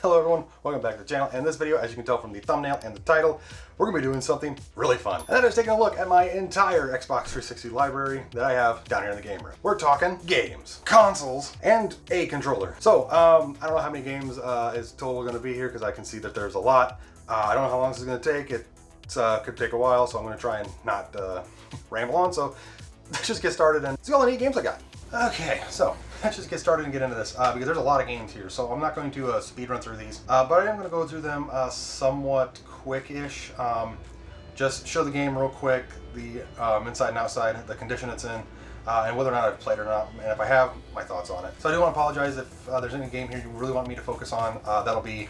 Hello everyone, welcome back to the channel. And in this video, as you can tell from the thumbnail and the title, we're going to be doing something really fun. And that is taking a look at my entire Xbox 360 library that I have down here in the game room. We're talking games, consoles, and a controller. So, I don't know how many games is total going to be here because I can see that there's a lot. I don't know how long this is going to take. It could take a while, so I'm going to try and not ramble on. So, let's just get started and see all the neat games I got. Okay, so let's just get started and get into this because there's a lot of games here, so I'm not going to speed run through these, but I am going to go through them somewhat quick-ish. Just show the game real quick, the inside and outside, the condition it's in, and whether or not I've played it or not, and if I have, my thoughts on it. So I do want to apologize if there's any game here you really want me to focus on. That'll be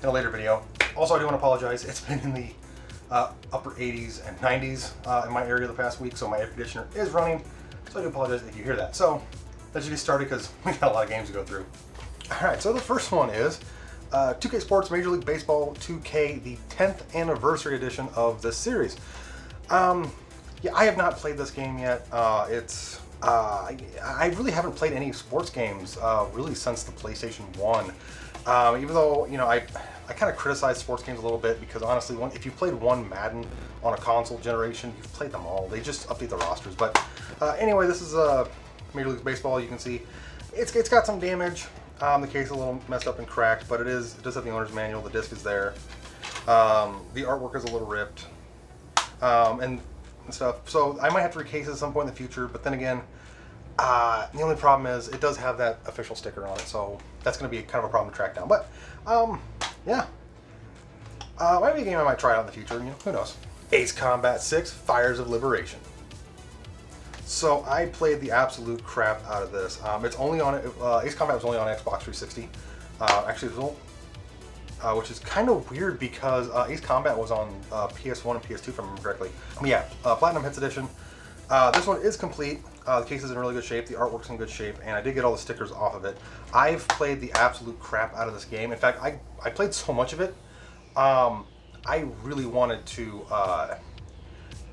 in a later video. Also, I do want to apologize. It's been in the upper 80s and 90s in my area the past week, so my air conditioner is running. So I do apologize if you hear that. So let's get started because we got a lot of games to go through. All right, so the first one is 2K Sports Major League Baseball 2K, the 10th anniversary edition of this series. Yeah, I have not played this game yet. I really haven't played any sports games really since the PlayStation 1. Even though, you know, I kind of criticize sports games a little bit because honestly, if you played one Madden on a console generation, you've played them all. They just update the rosters. But anyway, this is Major League Baseball. You can see it's got some damage. The case is a little messed up and cracked, but it does have the owner's manual. The disc is there. The artwork is a little ripped and stuff. So I might have to recase it at some point in the future. But then again, the only problem is it does have that official sticker on it, so that's going to be kind of a problem to track down. But yeah, might be a game I might try out in the future. You know, who knows? Ace Combat 6: Fires of Liberation. So I played the absolute crap out of this. It's only on Ace Combat was only on Xbox 360. Actually, it was which is kind of weird because Ace Combat was on PS1 and PS2, if I remember correctly. Yeah, Platinum Hits Edition. This one is complete. The case is in really good shape. The artwork's in good shape, and I did get all the stickers off of it. I've played the absolute crap out of this game. In fact, I played so much of it. I really wanted to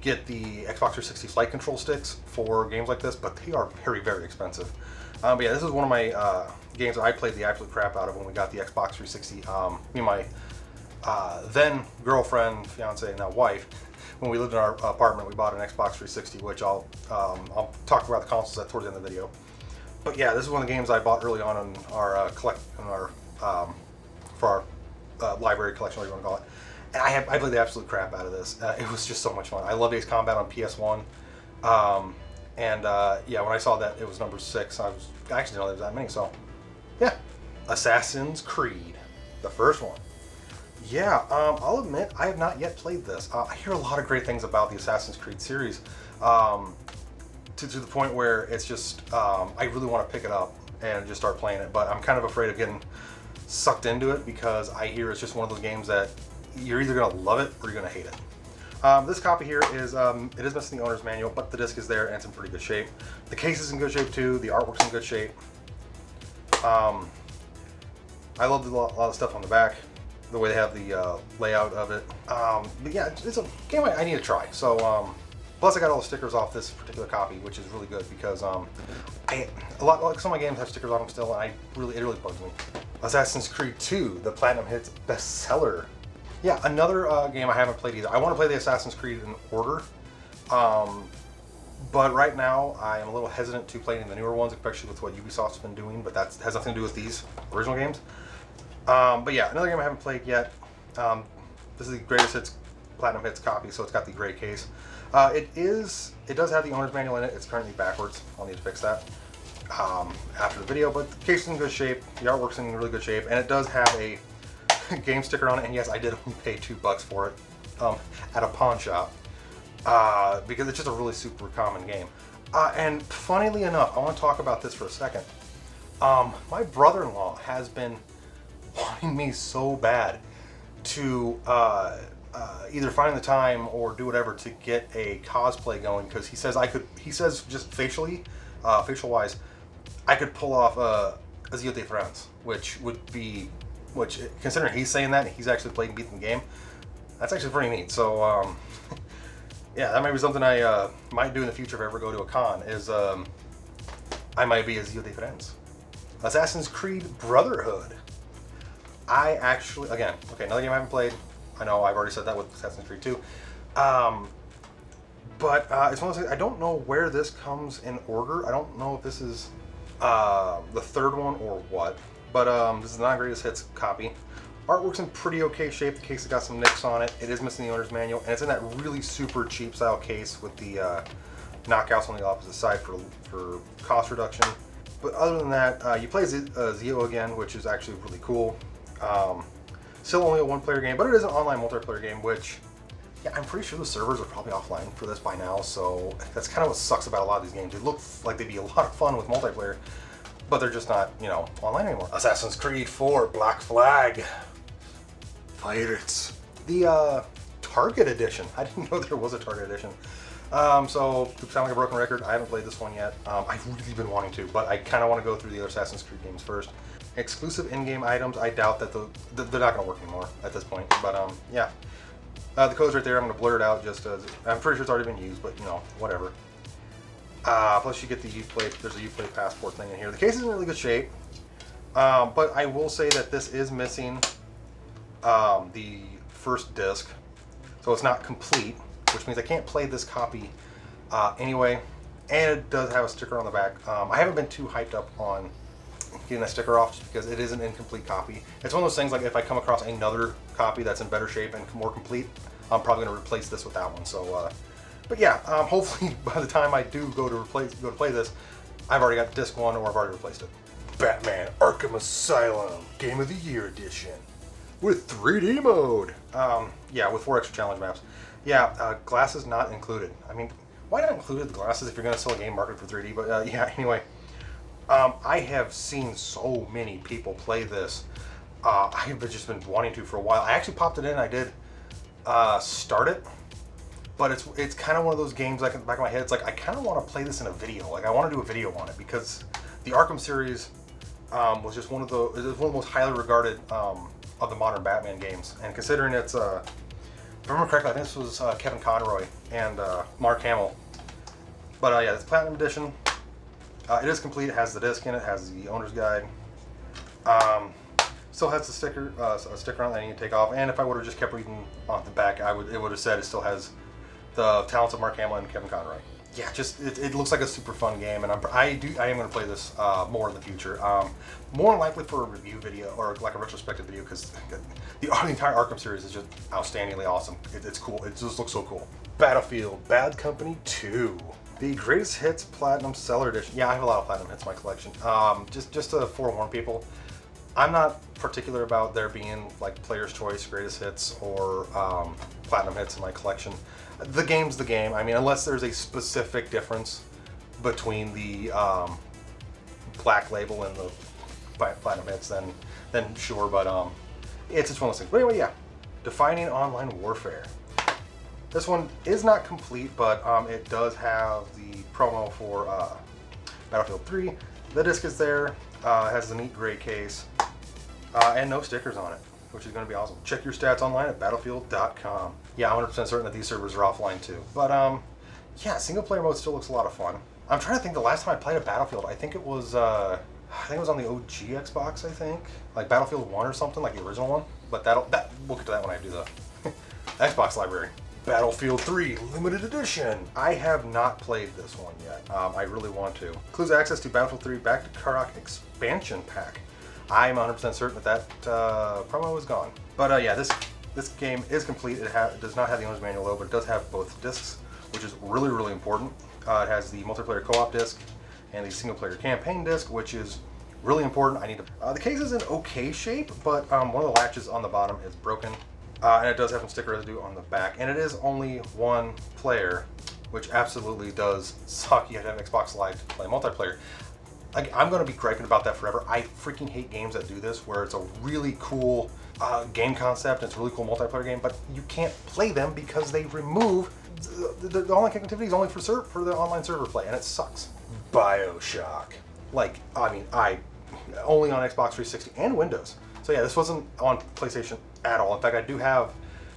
get the Xbox 360 flight control sticks for games like this, but they are very, very expensive. But yeah, this is one of my games that I played the absolute crap out of when we got the Xbox 360. Me and my then girlfriend, fiance, now wife, when we lived in our apartment, we bought an Xbox 360, which I'll talk about the consoles towards the end of the video. But yeah, this is one of the games I bought early on in our for our library collection, whatever you want to call it. And I played the absolute crap out of this. It was just so much fun. I loved Ace Combat on PS1. Yeah, when I saw that it was number 6, I actually didn't know there was that many. So yeah, Assassin's Creed, the first one. Yeah, I'll admit I have not yet played this. I hear a lot of great things about the Assassin's Creed series, to the point where it's just I really want to pick it up and just start playing it. But I'm kind of afraid of getting sucked into it because I hear it's just one of those games that you're either gonna love it or you're gonna hate it. This copy here is it is missing the owner's manual, but the disc is there and it's in pretty good shape. The case is in good shape too. The artwork's in good shape. I love a lot of stuff on the back, the way they have the layout of it. But yeah, it's a game I need to try. So plus I got all the stickers off this particular copy, which is really good because some of my games have stickers on them still, and it really bugs me. Assassin's Creed 2, the Platinum Hits bestseller. Yeah, another game I haven't played either. I want to play the Assassin's Creed in order, but right now I am a little hesitant to play any of the newer ones, especially with what Ubisoft's been doing, but that has nothing to do with these original games. But yeah, another game I haven't played yet. This is the Greatest Hits Platinum Hits copy, so it's got the gray case. It does have the owner's manual in it. It's currently backwards. I'll need to fix that after the video, but the case is in good shape. The artwork's in really good shape, and it does have a game sticker on it, and yes, I did only pay $2 for it at a pawn shop because it's just a really super common game. And funnily enough, I want to talk about this for a second. My brother-in-law has been wanting me so bad to either find the time or do whatever to get a cosplay going, because he says he says just facial wise, I could pull off a Zio de France, which would be, considering he's saying that he's actually played and beaten the game, that's actually pretty neat. So yeah, that might be something I might do in the future if I ever go to a con, is I might be a Zio de France. Assassin's Creed Brotherhood. I actually, again, okay, another game I haven't played. I know I've already said that with Assassin's Creed 2. But it's one of those things, I don't know where this comes in order. I don't know if this is the third one or what. But this is the non-greatest hits copy. Artwork's in pretty okay shape. The case has got some nicks on it. It is missing the owner's manual. And it's in that really super cheap style case with the knockouts on the opposite side for cost reduction. But other than that, you play Zio again, which is actually really cool. Still only a one-player game, but it is an online multiplayer game, which, yeah, I'm pretty sure the servers are probably offline for this by now, so that's kind of what sucks about a lot of these games. They look like they'd be a lot of fun with multiplayer, but they're just not, you know, online anymore. Assassin's Creed 4 Black Flag. Pirates. The Target Edition. I didn't know there was a Target Edition. So, to sound like a broken record, I haven't played this one yet. I've really been wanting to, but I kind of want to go through the other Assassin's Creed games first. Exclusive in-game items, I doubt that they're not going to work anymore at this point. But yeah, the code's right there. I'm going to blur it out just as I'm pretty sure it's already been used, but you know, whatever. Plus, you get the Uplay. There's a Uplay passport thing in here. The case is in really good shape, but I will say that this is missing the first disc, so it's not complete, which means I can't play this copy anyway. And it does have a sticker on the back. I haven't been too hyped up on getting that sticker off just because it is an incomplete copy. It's one of those things, like if I come across another copy that's in better shape and more complete, I'm probably going to replace this with that one. So, but yeah, hopefully by the time I do go to play this, I've already got disc one or I've already replaced it. Batman Arkham Asylum Game of the Year Edition with 3D mode. Yeah, with 4 extra challenge maps. Yeah, glasses not included. I mean, why not include the glasses if you're going to sell a game marketed for 3D? But yeah, anyway. I have seen so many people play this. I've just been wanting to for a while. I actually popped it in. I did start it, but it's kind of one of those games, like in the back of my head, it's like I kind of want to play this in a video. Like I want to do a video on it because the Arkham series was just one of the most highly regarded of the modern Batman games. And considering it's, if I remember correctly, I think this was Kevin Conroy and Mark Hamill. But yeah, it's Platinum Edition. It is complete. It has the disc in it. Has the owner's guide. Still has the sticker, a sticker on that I need to take off. And if I would have just kept reading on the back, it would have said it still has the talents of Mark Hamill and Kevin Conroy. Yeah, just it looks like a super fun game, and I am going to play this more in the future. More likely for a review video or like a retrospective video, because the entire Arkham series is just outstandingly awesome. It's cool. It just looks so cool. Battlefield Bad Company 2. The Greatest Hits Platinum Seller Edition. Yeah, I have a lot of Platinum Hits in my collection. Just to forewarn people, I'm not particular about there being like Player's Choice, Greatest Hits, or Platinum Hits in my collection. The game's the game. I mean, unless there's a specific difference between the Black Label and the Platinum Hits, then sure. But it's just one of those things. But anyway, yeah. Defining Online Warfare. This one is not complete, but it does have the promo for Battlefield 3. The disc is there. It has the neat gray case. And no stickers on it, which is going to be awesome. Check your stats online at battlefield.com. Yeah, I'm 100% certain that these servers are offline too. But yeah, single player mode still looks a lot of fun. I'm trying to think the last time I played a Battlefield, I think it was on the OG Xbox, I think. Like Battlefield 1 or something, like the original one. But we'll get to that when I do the Xbox library. Battlefield 3 Limited Edition. I have not played this one yet. I really want to. Includes access to Battlefield 3 Back to Karok expansion pack. I'm 100% certain that promo is gone. But yeah, this game is complete. It does not have the owner's manual though, but it does have both discs, which is really, really important. It has the multiplayer co-op disc and the single player campaign disc, which is really important. The case is in okay shape, but one of the latches on the bottom is broken. And it does have some sticker residue on the back, and it is only one player, which absolutely does suck. You have to have Xbox Live to play multiplayer. I'm going to be griping about that forever. I freaking hate games that do this, where it's a really cool game concept. It's a really cool multiplayer game, but you can't play them because they remove the online connectivity is only for the online server play, and it sucks. BioShock. Like, I mean, I only on Xbox 360 and Windows. So yeah, this wasn't on PlayStation at all. In fact, I do have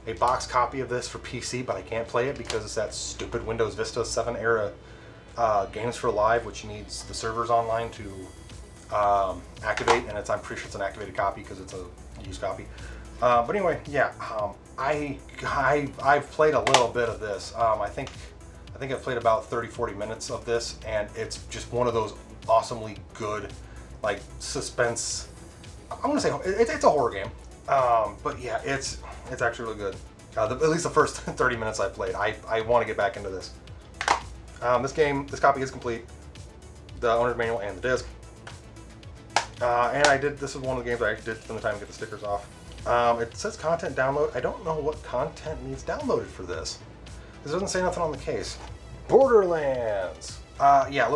a box copy of this for PC, but I can't play it because it's that stupid Windows Vista 7 era Games for Live, which needs the servers online to activate, and I'm pretty sure it's an activated copy because it's a used copy. But anyway, yeah, I've played a little bit of this. I think I've played about 30-40 minutes of this, and it's just one of those awesomely good, like, suspense. I'm gonna say it's a horror game, but yeah, it's actually really good. At least the first 30 minutes I played. I want to get back into this. This copy is complete. The owner's manual and the disc. And this is one of the games I actually did spend the time to get the stickers off. It says content download. I don't know what content needs downloaded for this. This doesn't say nothing on the case. Borderlands. Yeah,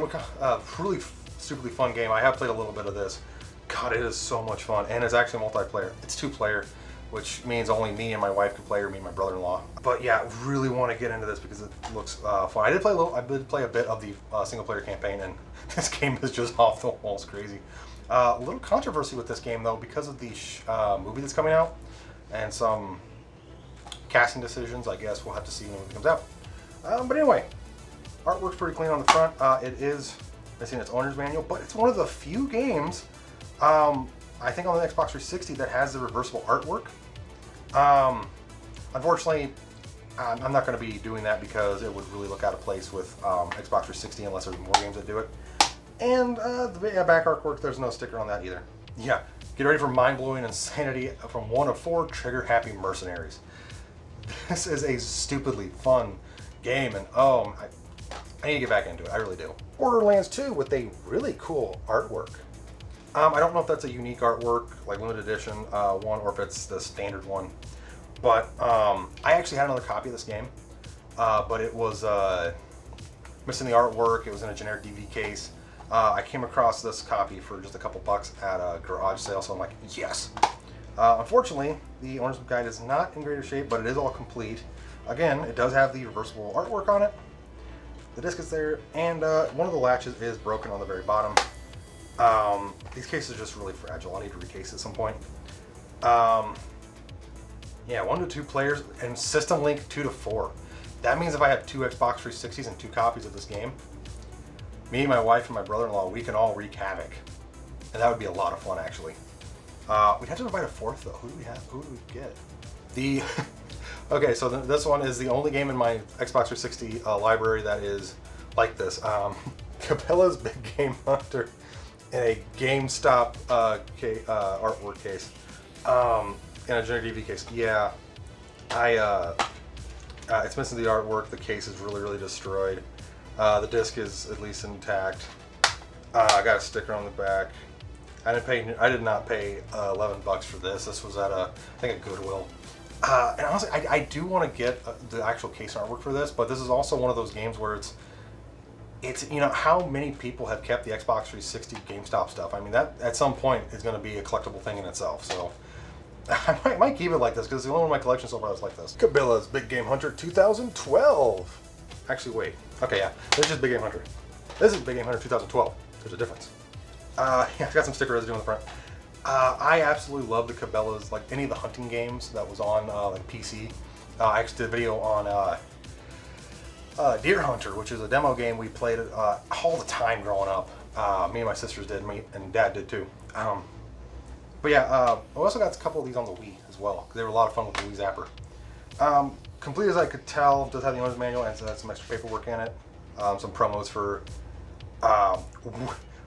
really stupidly fun game. I have played a little bit of this. God, it is so much fun, and it's actually multiplayer. It's 2-player, which means only me and my wife can play, or me and my brother-in-law. But yeah, I really want to get into this because it looks fun. I did play a bit of the single-player campaign, and this game is just off the walls crazy. A little controversy with this game though because of the movie that's coming out and some casting decisions. I guess we'll have to see when it comes out. But anyway, artwork's pretty clean on the front. It is missing its owner's manual, but it's one of the few games I think on the Xbox 360 that has the reversible artwork. Unfortunately, I'm not going to be doing that because it would really look out of place with Xbox 360 unless there's more games that do it. And the back artwork, there's no sticker on that either. Yeah, get ready for mind-blowing insanity from one of 4 trigger-happy mercenaries. This is a stupidly fun game, and I need to get back into it. I really do. Borderlands 2 with a really cool artwork. I don't know if that's a unique artwork, like limited edition one, or if it's the standard one. But I actually had another copy of this game, but it was missing the artwork. It was in a generic DVD case. I came across this copy for just a couple bucks at a garage sale, so I'm like, yes. Unfortunately, the owner's guide is not in greater shape, but it is all complete. Again, it does have the reversible artwork on it. The disc is there, and one of the latches is broken on the very bottom. These cases are just really fragile. I need to recase at some point. Yeah, 1 to 2 players, and system link 2 to 4. That means if I have 2 Xbox 360s and 2 copies of this game, me, my wife, and my brother-in-law, we can all wreak havoc. And that would be a lot of fun, actually. We'd have to invite a 4th, though. Who do we have? Who do we get? Okay, so this one is the only game in my Xbox 360 library that is like this. Cabela's Big Game Hunter in a GameStop artwork case. In a generic DVD case. Yeah, it's missing the artwork. The case is really, really destroyed. The disc is at least intact. I got a sticker on the back. I did not pay 11 bucks for this. This was at I think a Goodwill. And honestly, I do want to get the actual case artwork for this, but this is also one of those games where it's how many people have kept the Xbox 360 GameStop stuff. I mean, that at some point is going to be a collectible thing in itself. So I might keep it like this because it's the only one in my collection so far that's like this. Cabela's Big Game Hunter 2012. Actually, wait. Okay, yeah. This is just Big Game Hunter. This is Big Game Hunter 2012. There's a difference. Yeah, it's got some sticker residue on the front. I absolutely love the Cabela's, like any of the hunting games that was on like PC. I actually did a video on Deer Hunter, which is a demo game we played all the time growing up. Me and my sisters did, me and Dad did too. But yeah, I also got a couple of these on the Wii as well, because they were a lot of fun with the Wii Zapper. Complete as I could tell, does have the owner's manual and some extra paperwork in it. Some promos for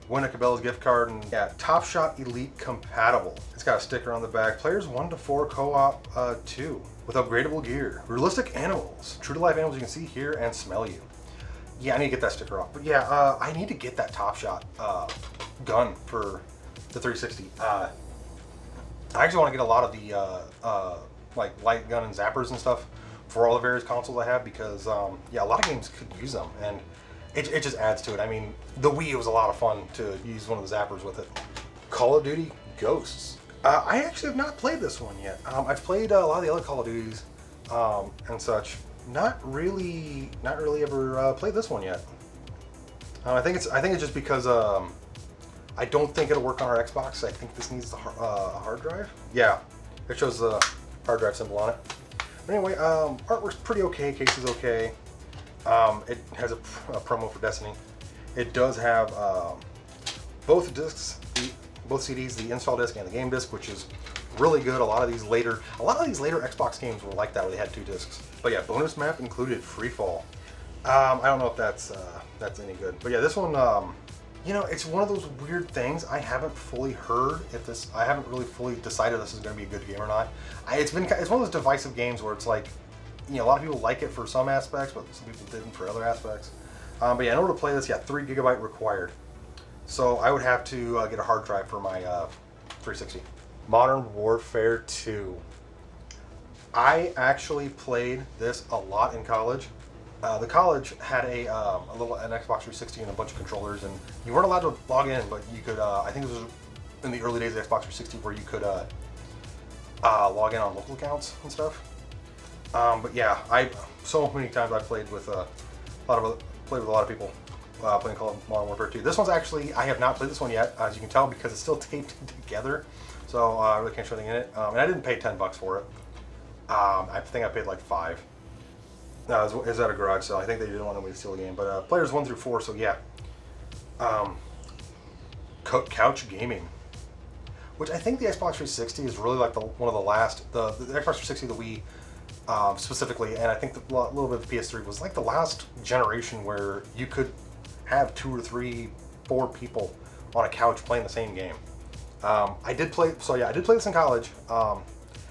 win a Cabela's gift card, and yeah, Top Shot Elite compatible. It's got a sticker on the back. Players 1 to 4 co-op 2 with upgradable gear. Realistic animals, true to life animals you can see, hear, and smell you. Yeah, I need to get that sticker off. But yeah, I need to get that Top Shot gun for the 360. I actually want to get a lot of the like light gun and zappers and stuff for all the various consoles I have because yeah, a lot of games could use them, and it just adds to it. I mean, the Wii was a lot of fun to use one of the zappers with it. Call of Duty Ghosts. I actually have not played this one yet. I've played a lot of the other Call of Duties and such. Not really ever played this one yet. I think it's just because I don't think it'll work on our Xbox. I think this needs the hard drive. Yeah, it shows the hard drive symbol on it. But anyway, artwork's pretty okay. Case is okay. It has a promo for Destiny. It does have both discs, both CDs, the install disc and the game disc, which is really good. A lot of these later Xbox games were like that, where they had two discs. But yeah, bonus map included, Freefall. I don't know if that's any good. But yeah, this one, you know, it's one of those weird things. I haven't fully heard if this. I haven't really fully decided this is going to be a good game or not. It's one of those divisive games where it's like, you know, a lot of people like it for some aspects, but some people didn't for other aspects. But yeah, in order to play this, yeah, 3 GB required. So I would have to get a hard drive for my 360. Modern Warfare 2. I actually played this a lot in college. The college had an Xbox 360 and a bunch of controllers, and you weren't allowed to log in, but you could. I think this was in the early days of Xbox 360 where you could log in on local accounts and stuff. But yeah, so many times I played with a lot of people playing Call of Modern Warfare 2. This one's actually, I have not played this one yet, as you can tell, because it's still taped together. So I really can't show anything in it. And I didn't pay $10 for it. I think I paid like $5. No, it was at a garage sale. I think they didn't want me to steal the game. But players 1 through 4, so yeah. Couch gaming, which I think the Xbox 360 is really like one of the last, the Xbox 360, the Wii specifically, and I think a little bit of the PS3 was like the last generation where you could have 2 or 3, 4 people on a couch playing the same game. I did play this in college, and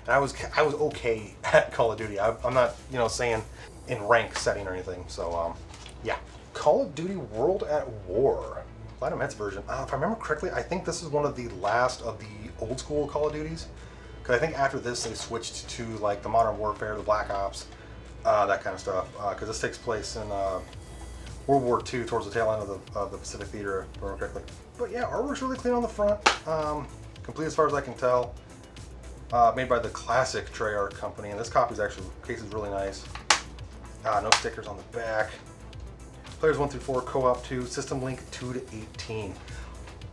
I was okay at Call of Duty. I'm not, you know, saying in rank setting or anything. So yeah, Call of Duty World at War, Platinum Mets version. If I remember correctly, I think this is one of the last of the old school Call of Duties. Because I think after this they switched to like the Modern Warfare, the Black Ops, that kind of stuff. Because this takes place in World War II, towards the tail end of the Pacific Theater, if I remember correctly. But yeah, artwork's really clean on the front. Complete as far as I can tell. Made by the classic Treyarch company, and this case is really nice. No stickers on the back. Players 1 through 4, co-op 2, system link 2 to 18.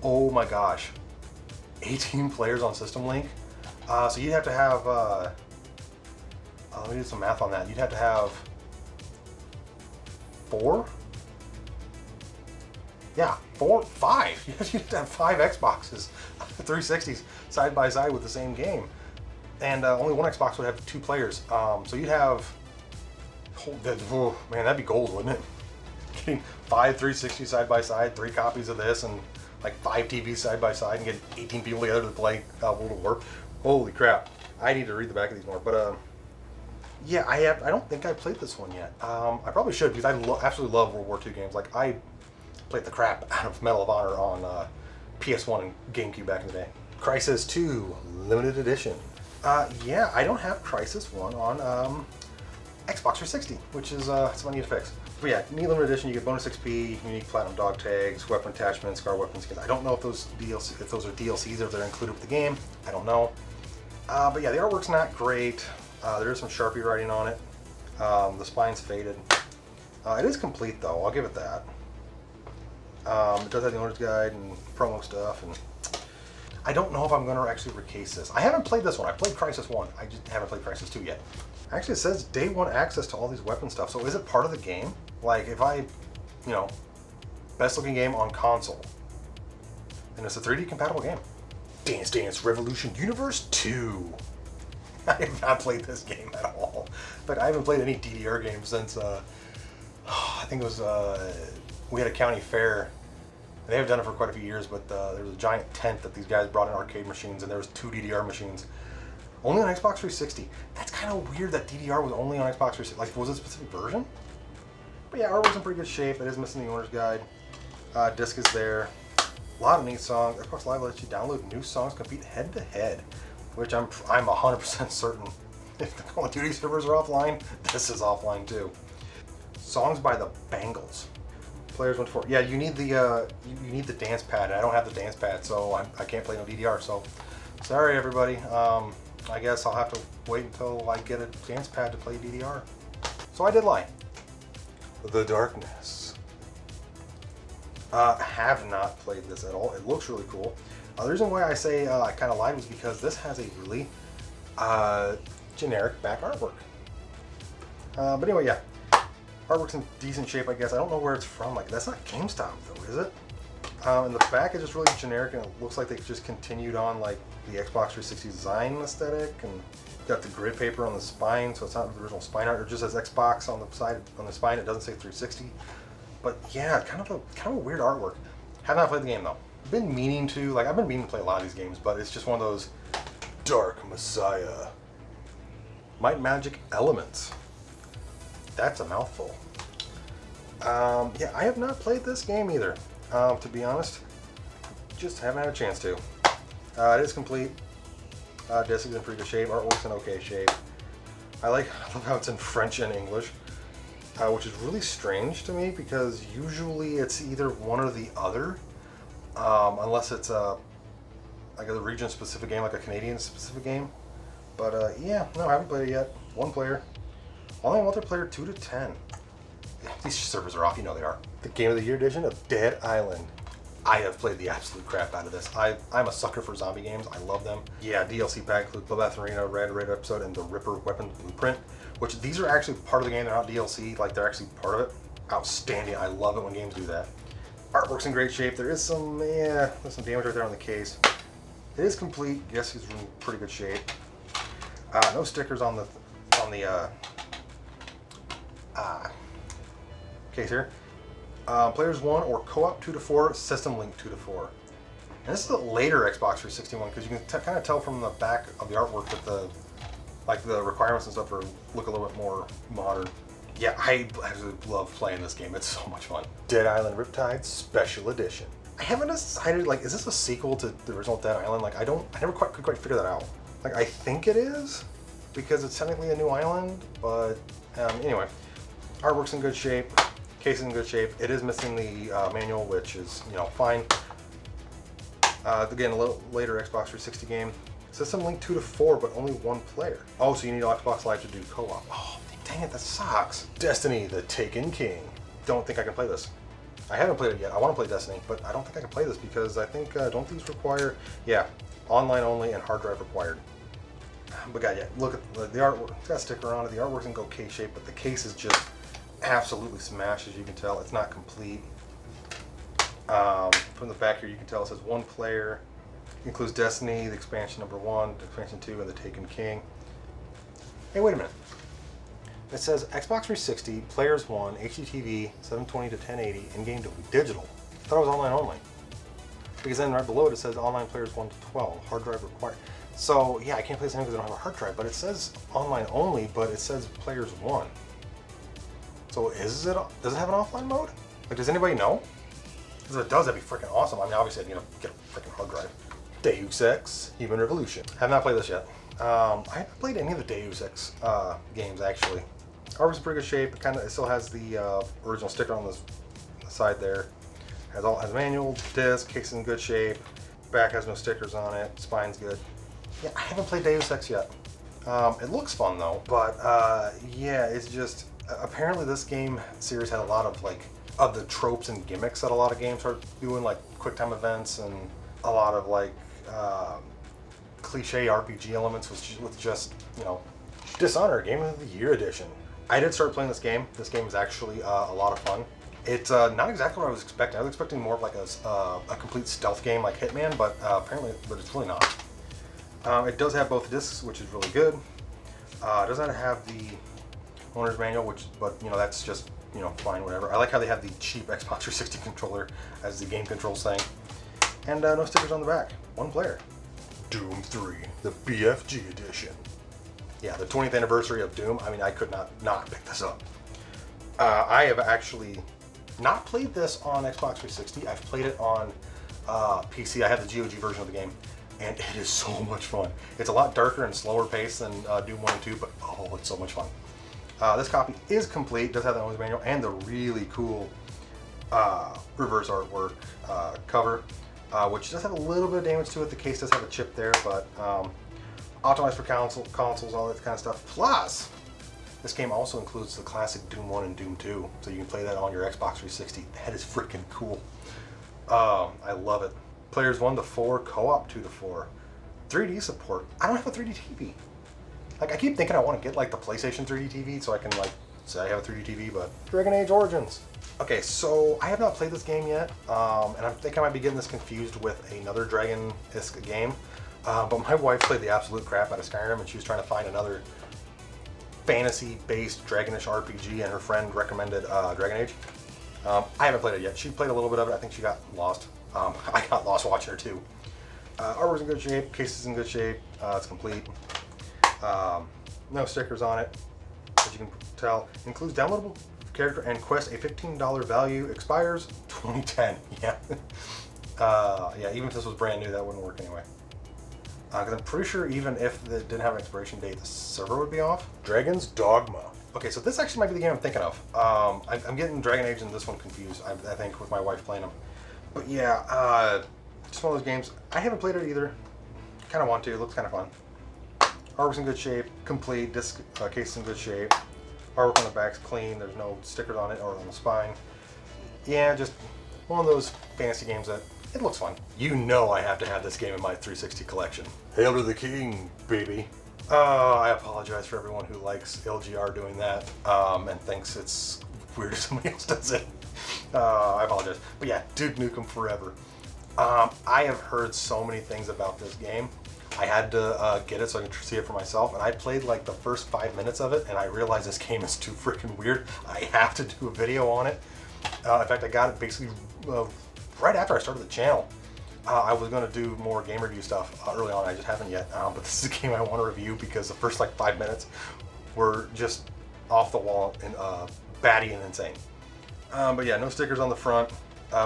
Oh my gosh, 18 players on system link. So you'd have to have. Let me do some math on that. You'd have to have 4. Yeah, 5. You'd have to have 5 Xboxes, 360s side by side with the same game, and only one Xbox would have 2 players. So you'd have. Oh, man, that'd be gold, wouldn't it? Getting 5 360s side by side, 3 copies of this, and like 5 TVs side by side, and get 18 people together to play World of War. Holy crap! I need to read the back of these more, but yeah, I don't think I played this one yet. I probably should, because I absolutely love World War II games. Like, I played the crap out of Medal of Honor on PS1 and GameCube back in the day. Crysis 2 Limited Edition. Yeah, I don't have Crysis 1 on Xbox 360, which is something I need to fix. But yeah, need limited edition. You get bonus XP, unique platinum dog tags, weapon attachments, scar weapon skins. I don't know if those are DLCs or if they're included with the game. I don't know. But yeah, the artwork's not great. There is some Sharpie writing on it. The spine's faded. It is complete though. I'll give it that. It does have the owner's guide and promo stuff, and I don't know if I'm going to actually recase this. I haven't played this one. I played Crysis 1. I just haven't played Crysis 2 yet. Actually, it says day 1 access to all these weapon stuff. So is it part of the game? Like, if I, you know, best looking game on console, and it's a 3D compatible game. Dance Dance Revolution Universe 2. I have not played this game at all. But I haven't played any DDR games since, I think it was, we had a county fair. They have done it for quite a few years, but there was a giant tent that these guys brought in arcade machines, and there was 2 DDR machines. Only on Xbox 360. That's kind of weird that DDR was only on Xbox 360. Like, was it a specific version? But yeah, artwork's in pretty good shape. It is missing the owner's guide. Disc is there. A lot of neat songs. Xbox Live lets you download new songs, compete head to head, which I'm 100% certain. If the Call of Duty servers are offline, this is offline too. Songs by the Bangles. Players 1 to 4. Yeah, you need the dance pad. I don't have the dance pad, so I can't play no DDR. So Sorry, everybody. I guess I'll have to wait until I get a dance pad to play DDR. So I did lie. The Darkness. Have not played this at all. It looks really cool. The reason why I say I kind of lied was because this has a really generic back artwork. But anyway, yeah. Artwork's in decent shape, I guess. I don't know where it's from. Like, that's not GameStop, though, is it? And the back is just really generic, and it looks like they just continued on, like, the Xbox 360 design aesthetic, and got the grid paper on the spine, so it's not the original spine art. It just says Xbox on the side, on the spine. It doesn't say 360. But yeah, kind of a weird artwork. Have not played the game, though. I've been meaning to. Like, I've been meaning to play a lot of these games, but it's just one of those Dark Messiah. Might Magic Elements. That's a mouthful. Yeah, I have not played this game either, to be honest. Just haven't had a chance to. It is complete. Disc is in pretty good shape. Artwork's in okay shape. I love how it's in French and English, which is really strange to me because usually it's either one or the other, unless it's like a region-specific game, like a Canadian-specific game. But yeah, no, I haven't played it yet. One player. Online multiplayer 2 to 10. These servers are off, you know they are. The Game of the Year edition of Dead Island. I have played the absolute crap out of this. I'm a sucker for zombie games. I love them. Yeah, DLC pack includes Bloodbath Arena, Red episode, and the Ripper Weapon Blueprint, which these are actually part of the game. They're not DLC, like they're actually part of it. Outstanding. I love it when games do that. Artwork's in great shape. There is some, there's some damage right there on the case. It is complete. Yes, it's in pretty good shape. No stickers on the case here. Players 1 or co-op 2 to 4, system link 2 to 4. And this is a later Xbox 360 one because you can kind of tell from the back of the artwork that the requirements and stuff look a little bit more modern. Yeah, I absolutely love playing this game. It's so much fun. Dead Island Riptide Special Edition. I haven't decided, like, is this a sequel to the original Dead Island? Like, I never could quite figure that out. Like, I think it is because it's technically a new island, but anyway, artwork's in good shape. Case is in good shape. It is missing the manual, which is, fine. Again, a little later Xbox 360 game. System link 2 to 4, but only one player. Oh, so you need Xbox Live to do co-op. Oh, dang it, that sucks. Destiny, the Taken King. Don't think I can play this. I haven't played it yet. I want to play Destiny, but I don't think I can play this because I think, don't these require, online only and hard drive required. But God, yeah, look at the artwork. It's got a sticker on it. The artwork's in okay shape, but the case is just absolutely smashed, as you can tell. It's not complete. From the back here, you can tell it says one player. It includes Destiny, the expansion number 1, expansion 2, and the Taken King. Hey, wait a minute. It says Xbox 360, players 1, HDTV, 720 to 1080, in-game digital. I thought it was online only. Because then right below it, it says online players 1 to 12, hard drive required. So, yeah, I can't play this because I don't have a hard drive, but it says online only, but it says players 1. So does it have an offline mode? Like, does anybody know? Because if it does, that'd be freaking awesome. I mean, obviously, I'd get a freaking hard drive. Deus Ex Human Revolution. Have not played this yet. I haven't played any of the Deus Ex games, actually. Artwork's in pretty good shape. It still has the original sticker on the side there. Has manual, disc, case is in good shape. Back has no stickers on it. Spine's good. Yeah, I haven't played Deus Ex yet. It looks fun though, but yeah, it's just apparently this game series had a lot of the tropes and gimmicks that a lot of games are doing, like quick time events and a lot of cliche RPG elements with just Dishonored Game of the Year edition. I did start playing this game. This game is actually a lot of fun. It's not exactly what I was expecting. I was expecting more of like a complete stealth game like Hitman, but but it's really not. It does have both discs, which is really good. It does not have the owner's manual, but that's just fine, whatever. I like how they have the cheap Xbox 360 controller as the game controls thing, and no stickers on the back. One player. Doom 3, the BFG edition. Yeah, the 20th anniversary of Doom. I mean, I could not pick this up. I have actually not played this on Xbox 360. I've played it on PC. I have the GOG version of the game, and it is so much fun. It's a lot darker and slower paced than Doom 1 and 2, but oh, it's so much fun. This copy is complete, does have the owner's manual and the really cool reverse artwork cover. which does have a little bit of damage to it. The case does have a chip there, but optimized for consoles, all that kind of stuff. Plus, this game also includes the classic Doom 1 and Doom 2, so you can play that on your Xbox 360. That is freaking cool. I love it. Players 1 to 4, co-op 2 to 4. 3D support. I don't have a 3D TV. Like, I keep thinking I want to get, like, the PlayStation 3D TV so I can, like, say I have a 3D TV, but Dragon Age Origins. Okay, so I have not played this game yet, and I think I might be getting this confused with another Dragon-esque game. But my wife played the absolute crap out of Skyrim, and she was trying to find another fantasy-based Dragonish RPG, and her friend recommended Dragon Age. I haven't played it yet. She played a little bit of it. I think she got lost. I got lost watching her too. Artwork's in good shape. Case is in good shape. It's complete. No stickers on it, as you can tell. Includes downloadable character and quest. A $15 value. Expires 2010. Yeah. Yeah. Even if this was brand new, that wouldn't work anyway. Because I'm pretty sure even if it didn't have an expiration date, the server would be off. Dragon's Dogma. Okay, so this actually might be the game I'm thinking of. I'm getting Dragon Age and this one confused, I think, with my wife playing them. But yeah, just one of those games. I haven't played it either. Kind of want to. It looks kind of fun. Artwork's in good shape. Complete. Disc case is in good shape. Artwork on the back's clean. There's no stickers on it or on the spine. Yeah, just one of those fantasy games that it looks fun. You know I have to have this game in my 360 collection. Hail to the king, baby. I apologize for everyone who likes LGR doing that and thinks it's weird if somebody else does it. I apologize. But yeah, Duke Nukem Forever. I have heard so many things about this game. I had to get it so I could see it for myself, and I played like the first 5 minutes of it, and I realized this game is too freaking weird. I have to do a video on it. In fact, I got it basically right after I started the channel. I was going to do more game review stuff early on. I just haven't yet. But this is a game I want to review because the first like 5 minutes were just off the wall and batty and insane. But yeah, no stickers on the front.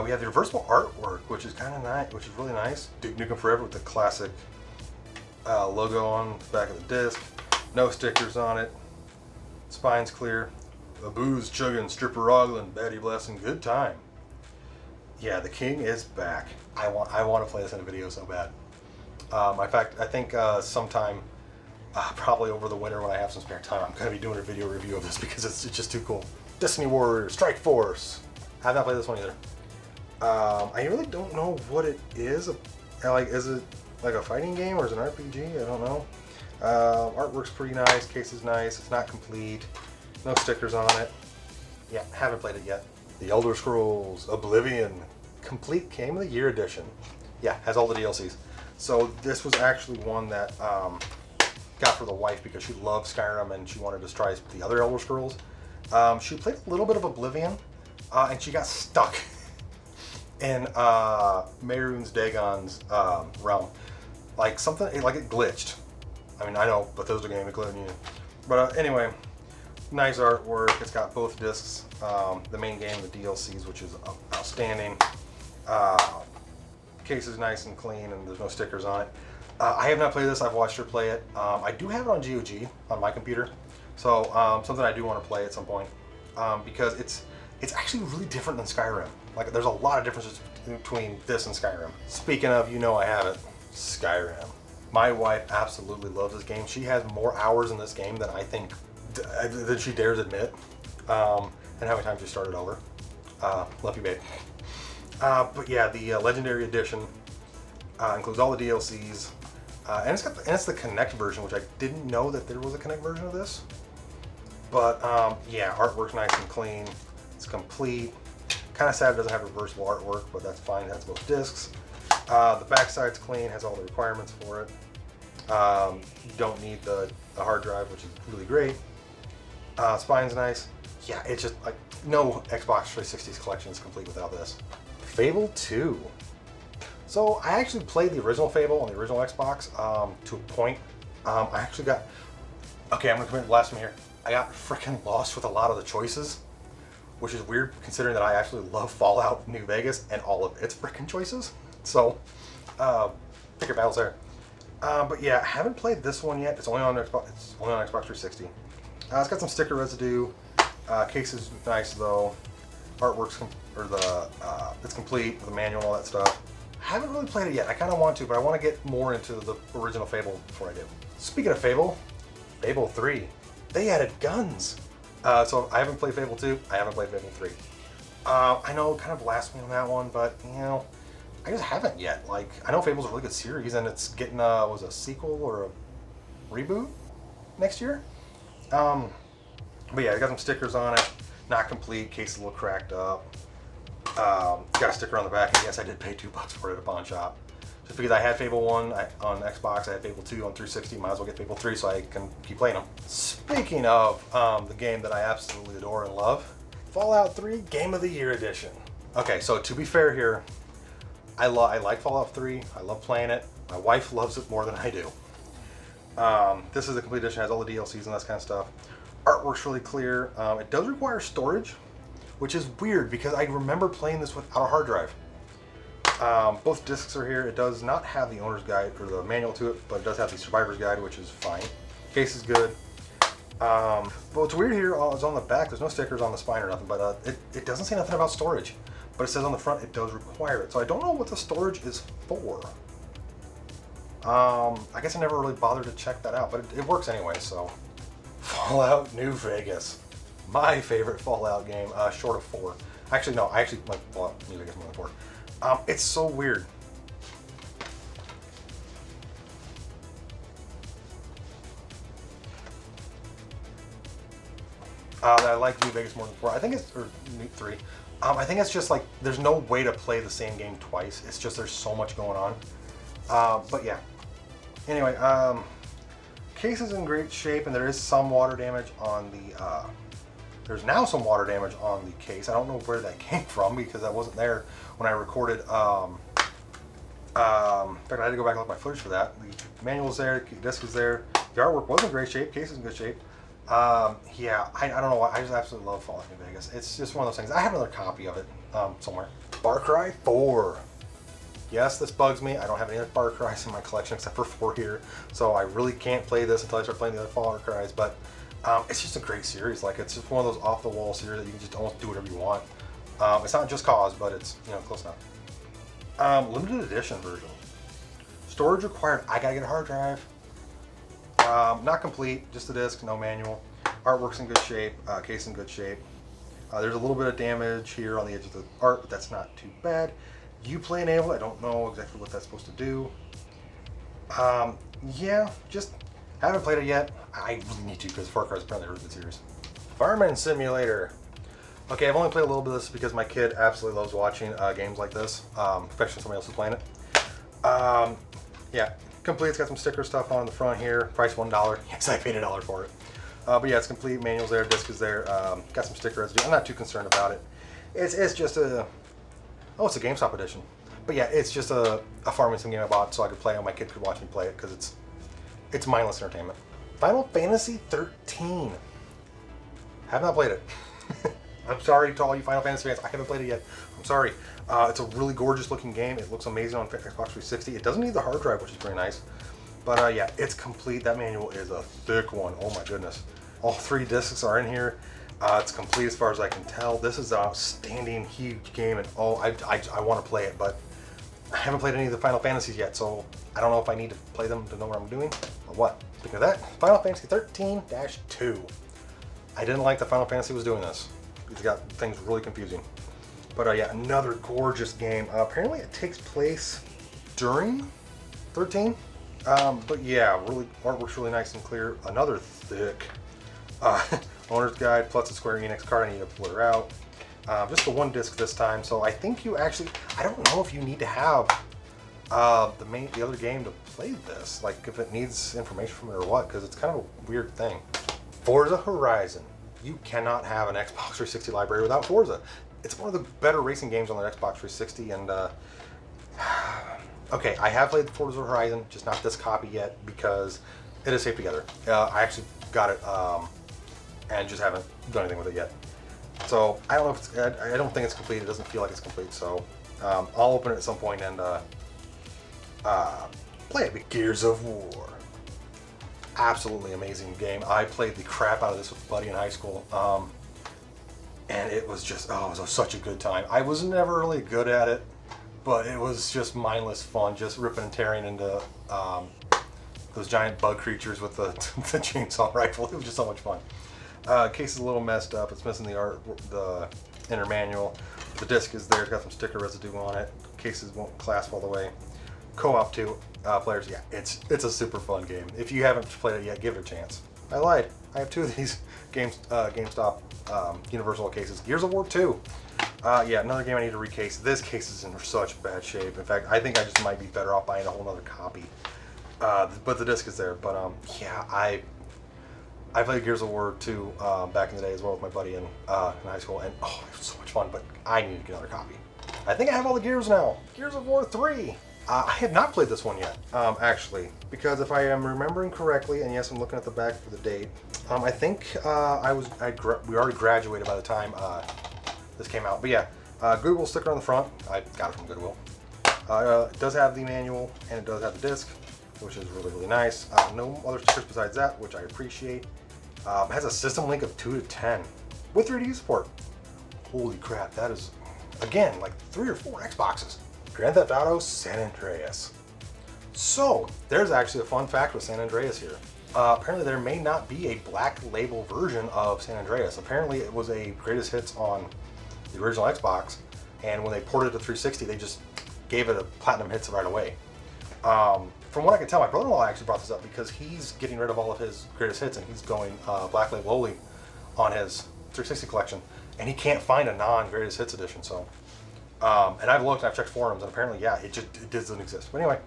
We have the reversible artwork, which is kind of nice, which is really nice. Duke Nukem Forever with the classic logo on the back of the disc. No stickers on it. Spine's clear. A booze chugging, stripper ogling, Betty blessing, good time. Yeah, the king is back. I want to play this in a video so bad. In fact, I think sometime, probably over the winter when I have some spare time, I'm going to be doing a video review of this because it's just too cool. Destiny Warriors, Strike Force. I have not played this one either. I really don't know what it is. Like, is it like a fighting game or is it an RPG? I don't know. Artwork's pretty nice. Case is nice. It's not complete. No stickers on it. Yeah, haven't played it yet. The Elder Scrolls Oblivion Complete Game of the Year Edition. Yeah, has all the DLCs. So this was actually one that got for the wife because she loved Skyrim and she wanted to try the other Elder Scrolls. She played a little bit of Oblivion and she got stuck in Mehrunes Dagon's realm. Like something, like it glitched. I mean, I know Bethesda game, it glitched. But anyway, nice artwork. It's got both discs, the main game, the DLCs, which is outstanding. Case is nice and clean, and there's no stickers on it. I have not played this. I've watched her play it. I do have it on GOG on my computer, so something I do want to play at some point because it's actually really different than Skyrim. Like, there's a lot of differences between this and Skyrim. Speaking of, you know I have it, Skyrim. My wife absolutely loves this game. She has more hours in this game than I think than she dares admit, and how many times she started over. Love you, babe. But yeah, the Legendary Edition includes all the DLCs, and it's the Connect version, which I didn't know that there was a Connect version of this. But yeah, artwork's nice and clean. It's complete. Kind of sad it doesn't have reversible artwork, but that's fine. It has both discs. The backside's clean, has all the requirements for it. You don't need the hard drive, which is really great. Spine's nice. Yeah, it's just like no Xbox 360's collection is complete without this. Fable 2. So I actually played the original Fable on the original Xbox to a point. I actually got, okay, I'm gonna commit blasphemy here. I got freaking lost with a lot of the choices, which is weird considering that I actually love Fallout New Vegas and all of its freaking choices. So, pick your battles there. But yeah, I haven't played this one yet. It's only on Xbox. It's only on Xbox 360. It's got some sticker residue. Case is nice though. Artwork's it's complete with the manual and all that stuff. haven't really played it yet. I kind of want to, but I want to get more into the original Fable before I do. Speaking of Fable, Fable 3, they added guns. So I haven't played Fable 2, I haven't played Fable 3. I know kind of blasphemy on that one, but you know, I just haven't yet. Like, I know Fable's a really good series, and it's getting was a sequel or a reboot next year. But yeah, I got some stickers on it. Not complete, case is a little cracked up. Got a sticker on the back, and yes, I did pay $2 for it at a pawn shop. Just because I had Fable 1 on Xbox, I had Fable 2 on 360, might as well get Fable 3 so I can keep playing them. Speaking of the game that I absolutely adore and love, Fallout 3 Game of the Year Edition. Okay, so to be fair here, I like Fallout 3, I love playing it. My wife loves it more than I do. This is the complete edition, has all the DLCs and that kind of stuff. Artwork's really clear. It does require storage, which is weird because I remember playing this without a hard drive. Both discs are here. It does not have the owner's guide or the manual to it, but it does have the survivor's guide, which is fine. Case is good. But what's weird here is on the back, there's no stickers on the spine or nothing, but it doesn't say nothing about storage. But it says on the front it does require it. So I don't know what the storage is for. I guess I never really bothered to check that out, but it works anyway, so. Fallout New Vegas. My favorite Fallout game, short of 4. Actually, no, I actually like Fallout New Vegas more than 4. It's so weird. That I like New Vegas more than 4. I think it's, or New 3. I think it's just like, there's no way to play the same game twice. It's just, there's so much going on. But yeah. Anyway, case is in great shape, and there is some water damage on the, there's now some water damage on the case. I don't know where that came from because that wasn't there when I recorded. In fact, I had to go back and look at my footage for that. The manual's there, the disc is there. The artwork was in great shape, case is in good shape. Yeah, I don't know why, I just absolutely love Fallout New Vegas. It's just one of those things. I have another copy of it somewhere. Far Cry 4. Yes, this bugs me. I don't have any other Far Cries in my collection except for 4 here. So I really can't play this until I start playing the other Far Cries. But it's just a great series. Like, it's just one of those off-the-wall series that you can just almost do whatever you want. It's not Just Cause, but it's, you know, close enough. Limited edition version. Storage required. I gotta get a hard drive. Not complete, just the disc, no manual. Artwork's in good shape, case in good shape. There's a little bit of damage here on the edge of the art, but that's not too bad. Uplay enabled, I don't know exactly what that's supposed to do. Yeah, just haven't played it yet. I really need to because Far Cry is apparently a really good series. Farming Simulator. Okay, I've only played a little bit of this because my kid absolutely loves watching games like this, especially somebody else is playing it. Yeah, complete. It's got some sticker stuff on the front here. Price $1. Yes, I paid $1 for it. But yeah, it's complete. Manual's there, disc is there. Got some sticker residue. I'm not too concerned about it. It's just a, oh, it's a GameStop edition. But yeah, it's just a farming sim game I bought so I could play it and my kid could watch me play it because it's mindless entertainment. Final Fantasy 13. Have not played it. I'm sorry to all you Final Fantasy fans. I haven't played it yet. I'm sorry. It's a really gorgeous looking game. It looks amazing on Xbox 360. It doesn't need the hard drive, which is very nice. But yeah, it's complete. That manual is a thick one. Oh my goodness. All 3 discs are in here. It's complete as far as I can tell. This is an outstanding, huge game, and oh, I want to play it, but I haven't played any of the Final Fantasies yet, so I don't know if I need to play them to know what I'm doing or what. Speaking of that, Final Fantasy 13-2. I didn't like that Final Fantasy was doing this. It's got things really confusing. But yeah, another gorgeous game. Apparently it takes place during 13. But yeah, really, artwork's really nice and clear. Another thick owner's guide plus a Square Enix card. I need to pull her out. Just the 1 disc this time. So I think you actually, I don't know if you need to have the other game to play this. Like if it needs information from it or what, because it's kind of a weird thing. Forza Horizon. You cannot have an Xbox 360 library without Forza. It's one of the better racing games on the Xbox 360, and okay, I have played Forza Horizon, just not this copy yet because it is taped together. I actually got it and just haven't done anything with it yet. So I don't know if it's, I don't think it's complete. It doesn't feel like it's complete. So I'll open it at some point and play it. Gears of War. Absolutely amazing game. I played the crap out of this with a buddy in high school. And it was just, oh, it was such a good time. I was never really good at it. but it was just mindless fun, just ripping and tearing into those giant bug creatures with the, the chainsaw rifle. It was just so much fun. Case is a little messed up. It's missing the inner manual. The disc is there. It's got some sticker residue on it. Cases won't clasp all the way. Co-op 2 players. Yeah, it's a super fun game. If you haven't played it yet, give it a chance. I lied. I have 2 of these GameStop Universal cases. Gears of War 2. Yeah, another game I need to recase. This case is in such bad shape. In fact, I think I just might be better off buying a whole other copy. But the disc is there. But yeah, I played Gears of War 2 back in the day as well with my buddy in high school, and oh, it was so much fun. But I need to get another copy. I think I have all the Gears now. Gears of War 3. I have not played this one yet, actually, because if I am remembering correctly, and yes, I'm looking at the back for the date. I think we already graduated by the time this came out. But yeah, Goodwill sticker on the front. I got it from Goodwill. It does have the manual and it does have the disc, which is really, really nice. No other stickers besides that, which I appreciate. It has a system link of 2 to 10 with 3D support. Holy crap, that is, again, like 3 or 4 Xboxes. Grand Theft Auto San Andreas. So, there's actually a fun fact with San Andreas here. Apparently there may not be a black label version of San Andreas. Apparently it was a greatest hits on the original Xbox, and when they ported it to 360, they just gave it a platinum hits right away. From what I can tell, my brother-in-law actually brought this up because he's getting rid of all of his greatest hits and he's going black label only on his 360 collection, and he can't find a non-greatest hits edition. So, and I've looked, I've checked forums, and apparently, yeah, it doesn't exist. But anyway,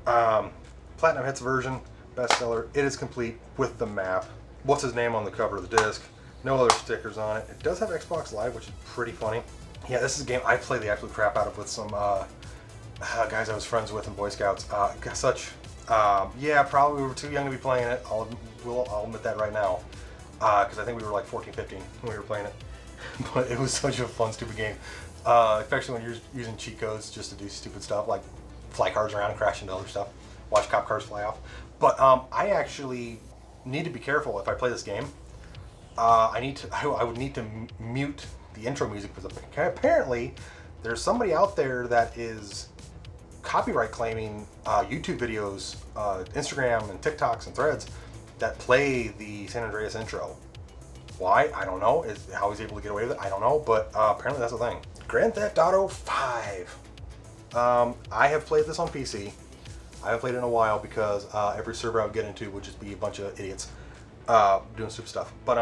platinum hits version, bestseller. It is complete with the map. What's his name on the cover of the disc? No other stickers on it. It does have Xbox Live, which is pretty funny. Yeah, this is a game I played the absolute crap out of with some guys I was friends with in Boy Scouts. Yeah, probably we were too young to be playing it. I'll admit that right now. Because I think we were like 14, 15 when we were playing it. But it was such a fun, stupid game. Especially when you're using cheat codes just to do stupid stuff, like fly cars around and crash into other stuff. Watch cop cars fly off. But I actually need to be careful if I play this game. I would need to mute the intro music because apparently there's somebody out there that is copyright claiming YouTube videos, Instagram and TikToks and Threads that play the San Andreas intro. Why? I don't know. How he's able to get away with it, I don't know. But apparently that's the thing. Grand Theft Auto 5. I have played this on PC. I haven't played it in a while because every server I would get into would just be a bunch of idiots doing stupid stuff. But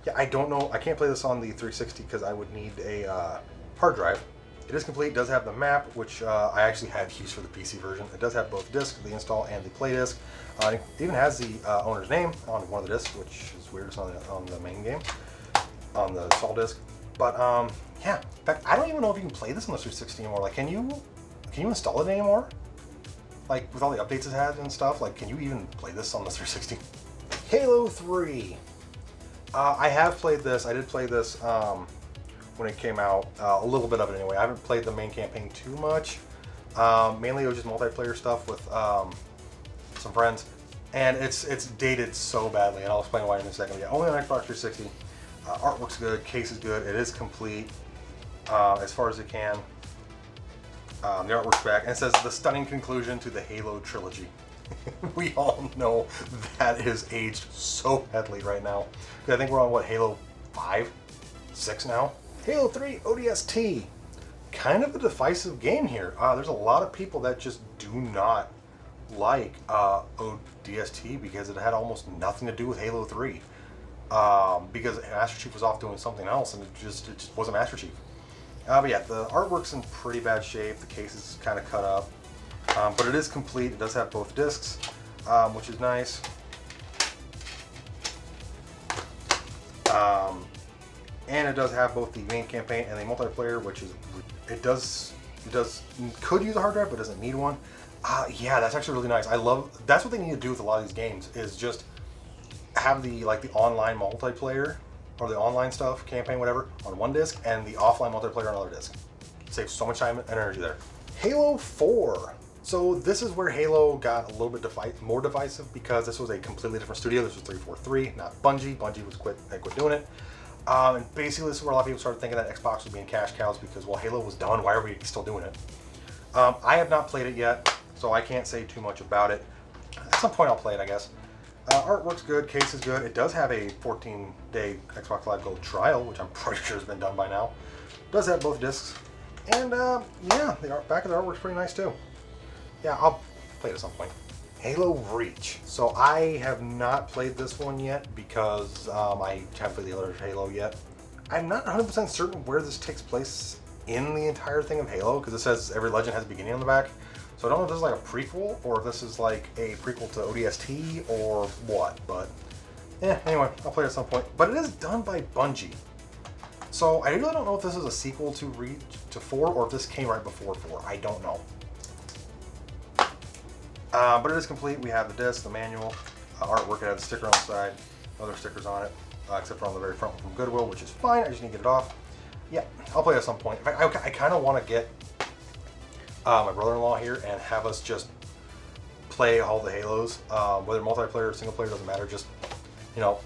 yeah, I don't know. I can't play this on the 360 because I would need a hard drive. It is complete. It does have the map, which I actually have used for the PC version. It does have both discs, the install and the play disc. It even has the owner's name on one of the discs, which is weird. It's on the main game, on the install disc. But yeah, in fact, I don't even know if you can play this on the 360 anymore. Like, can you install it anymore? Like, with all the updates it had and stuff, like, can you even play this on the 360? Halo 3. I have played this. I did play this when it came out. A little bit of it anyway. I haven't played the main campaign too much. Mainly it was just multiplayer stuff with some friends. And it's dated so badly, and I'll explain why in a second. Yeah, only on Xbox 360. Artwork's good, case is good, it is complete as far as it can. The artwork's back, and it says the stunning conclusion to the Halo trilogy. We all know that is aged so badly right now. I think we're on, what, Halo 5? 6 now? Halo 3 ODST. Kind of a divisive game here. There's a lot of people that just do not like ODST because it had almost nothing to do with Halo 3. Because Master Chief was off doing something else, and it just wasn't Master Chief. But yeah, the artwork's in pretty bad shape. The case is kind of cut up. But it is complete. It does have both discs, which is nice. And it does have both the main campaign and the multiplayer, which is, could use a hard drive, but doesn't need one. Yeah, that's actually really nice. That's what they need to do with a lot of these games, is just have the online multiplayer or the online stuff, campaign, whatever, on one disc, and the offline multiplayer on another disc. Saves so much time and energy there. Halo 4. So this is where Halo got a little bit more divisive because this was a completely different studio. This was 343, not Bungie. Bungie quit doing it. And basically, this is where a lot of people started thinking that Xbox was being cash cows because, well, Halo was done. Why are we still doing it? I have not played it yet, so I can't say too much about it. At some point, I'll play it, I guess. Artwork's good, case is good. It does have a 14-day Xbox Live Gold trial, which I'm pretty sure has been done by now. It does have both discs. And, yeah, the back of the artwork's pretty nice, too. Yeah, I'll play it at some point. Halo Reach. So I have not played this one yet because I haven't played the other Halo yet. I'm not 100% certain where this takes place in the entire thing of Halo because it says every legend has a beginning on the back. So I don't know if this is like a prequel or if this is like a prequel to ODST or what. But yeah, anyway, I'll play it at some point. But it is done by Bungie. So I really don't know if this is a sequel to Reach to 4 or if this came right before 4. I don't know. But it is complete. We have the disc, the manual, artwork. It has a sticker on the side, other stickers on it, except for on the very front one from Goodwill, which is fine. I just need to get it off. Yeah, I'll play it at some point. In fact, I kind of want to get my brother-in-law here and have us just play all the Halos, whether multiplayer or single player, doesn't matter. Just, you know,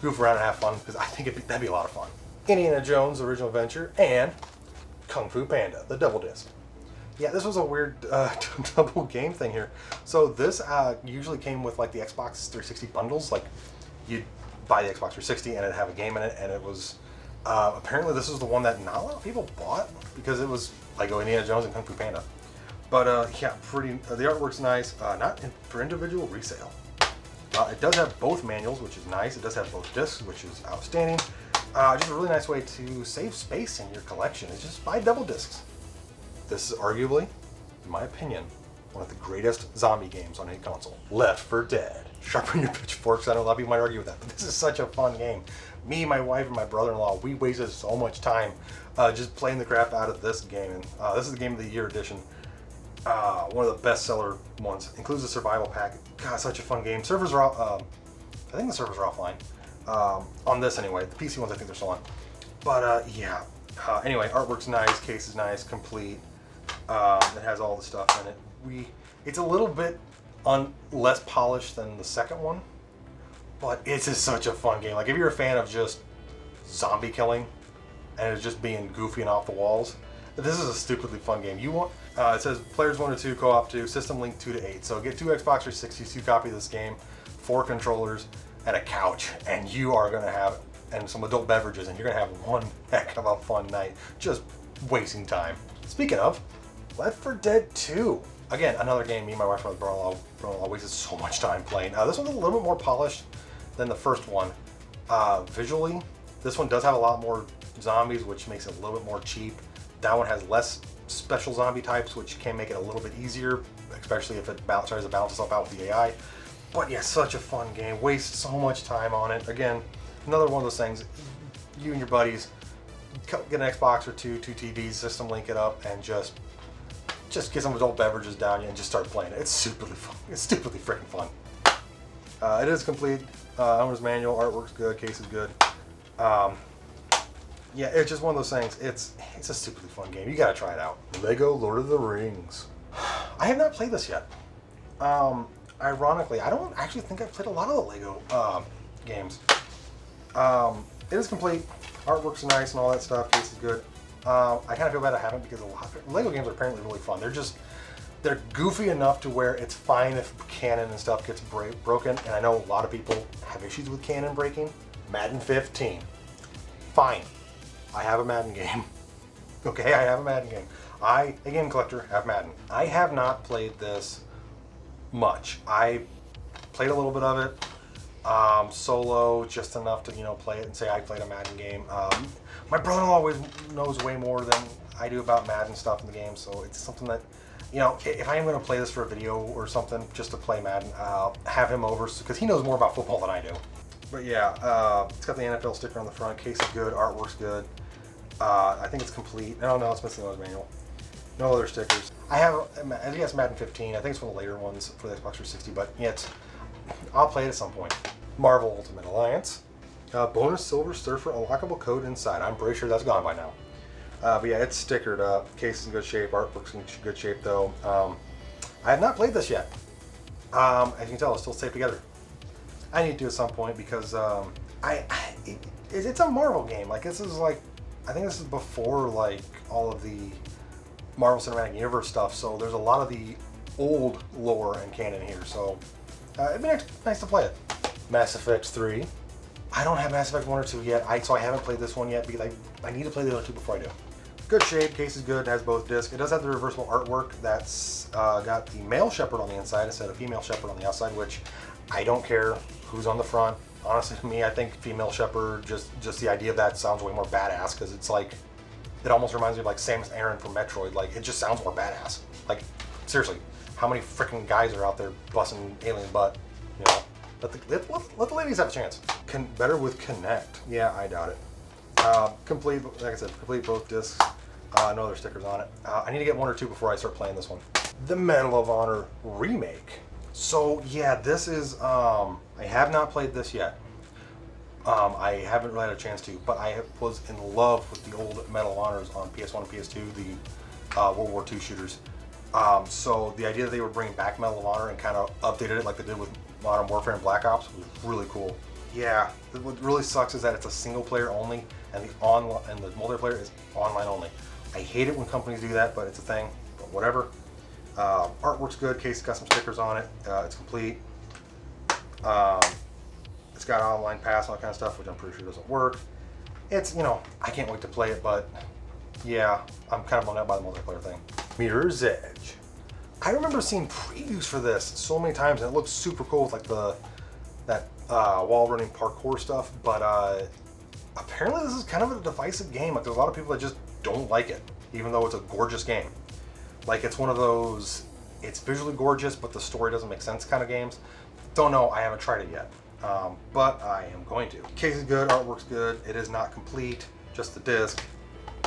goof around and have fun because I think that'd be a lot of fun. Indiana Jones, Original Adventure, and Kung Fu Panda, the double disc. Yeah, this was a weird double game thing here. So this usually came with like the Xbox 360 bundles. Like you'd buy the Xbox 360 and it'd have a game in it, and it was apparently this is the one that not a lot of people bought because it was Lego Indiana Jones and Kung Fu Panda. But yeah, pretty. The artwork's nice. Not for individual resale. It does have both manuals, which is nice. It does have both discs, which is outstanding. Just a really nice way to save space in your collection is just buy double discs. This is arguably, in my opinion, one of the greatest zombie games on any console. Left 4 Dead. Sharpen your pitchforks. I know a lot of people might argue with that, but this is such a fun game. Me, my wife, and my brother-in-law, we wasted so much time just playing the crap out of this game. And this is the Game of the Year edition. One of the bestseller ones. Includes a survival pack. God, such a fun game. Servers are off, I think the servers are offline. On this anyway. The PC ones I think they're still on. But yeah. Anyway, artwork's nice, case is nice, complete. It has all the stuff in it. It's a little bit less polished than the second one, but it's just such a fun game. Like if you're a fan of just zombie killing and it's just being goofy and off the walls, this is a stupidly fun game. It says players 1 to 2, co-op 2, system link 2 to 8. So get 2 Xbox 360s, 2 copies of this game, 4 controllers, and a couch, and you are gonna have and some adult beverages, and you're gonna have one heck of a fun night just wasting time. Speaking of, Left 4 Dead 2. Again, another game me and my wife and my brother-in-law wasted so much time playing. This one's a little bit more polished than the first one. Visually, this one does have a lot more zombies, which makes it a little bit more cheap. That one has less special zombie types, which can make it a little bit easier, especially if it tries to balance itself out with the AI. But yeah, such a fun game. Waste so much time on it. Again, another one of those things, you and your buddies, get an Xbox or two TVs, system link it up, and just get some adult beverages down you and just start playing it. It's stupidly fun. It's stupidly freaking fun. It is complete. Owner's manual, artwork's good, case is good. Yeah, it's just one of those things. It's a stupidly fun game. You gotta try it out. Lego Lord of the Rings. I have not played this yet. Ironically, I don't actually think I've played a lot of the Lego games. It is complete. Artwork's nice and all that stuff. Case is good. I kind of feel bad I haven't because a lot of Lego games are apparently really fun. They're goofy enough to where it's fine if canon and stuff gets broken. And I know a lot of people have issues with canon breaking. Madden 15. Fine. I have a Madden game. Okay, I have a Madden game. I, a game collector, have Madden. I have not played this much. I played a little bit of it. Solo, just enough to, play it and say I played a Madden game. My brother-in-law always knows way more than I do about Madden stuff in the game, so it's something that, if I am going to play this for a video or something, just to play Madden, I'll have him over, because he knows more about football than I do. But yeah, it's got the NFL sticker on the front, case is good, artwork's good. I think it's complete. No, it's missing the owner's manual. No other stickers. I think it's Madden 15. I think it's one of the later ones for the Xbox 360, but yeah, I'll play it at some point. Marvel Ultimate Alliance. Bonus Silver Surfer unlockable code inside. I'm pretty sure that's gone by now. But yeah, it's stickered up. Case is in good shape. Artwork's in good shape though. I have not played this yet. As you can tell, it's still taped together. I need to at some point because it it's a Marvel game. Like this is like, I think this is before like all of the Marvel Cinematic Universe stuff. So there's a lot of the old lore and canon here. So it'd be nice to play it. Mass Effect 3. I don't have Mass Effect 1 or 2 yet, so I haven't played this one yet because I need to play the other two before I do. Good shape, case is good, has both discs. It does have the reversible artwork that's got the male shepherd on the inside instead of female shepherd on the outside, which I don't care who's on the front. Honestly, to me, I think female shepherd, just the idea of that sounds way more badass because it's like, it almost reminds me of like Samus Aran from Metroid. Like, it just sounds more badass. Like, seriously, how many freaking guys are out there busting alien butt, you know? Let the ladies have a chance. Better with Connect. Yeah, I doubt it. Complete, like I said, complete both discs. No other stickers on it. I need to get one or two before I start playing this one. The Medal of Honor remake. So yeah, this is, I have not played this yet. I haven't really had a chance to, but I was in love with the old Medal of Honors on PS1 and PS2, the World War II shooters. So the idea that they were bringing back Medal of Honor and kind of updated it like they did with Modern Warfare and Black Ops was really cool. Yeah, what really sucks is that it's a single player only, and the multiplayer is online only. I hate it when companies do that, but it's a thing. But whatever. Artwork's good. Case got some stickers on it. It's complete. It's got online pass and all that kind of stuff, which I'm pretty sure doesn't work. It's, you know, I can't wait to play it, but yeah, I'm kind of bummed out by the multiplayer thing. Mirror's Edge. I remember seeing previews for this so many times, and it looks super cool with like that wall running parkour stuff. But apparently, this is kind of a divisive game. Like, there's a lot of people that just don't like it, even though it's a gorgeous game. Like, it's one of those, it's visually gorgeous, but the story doesn't make sense kind of games. Don't know. I haven't tried it yet, but I am going to. Case is good. Artwork's good. It is not complete. Just the disc.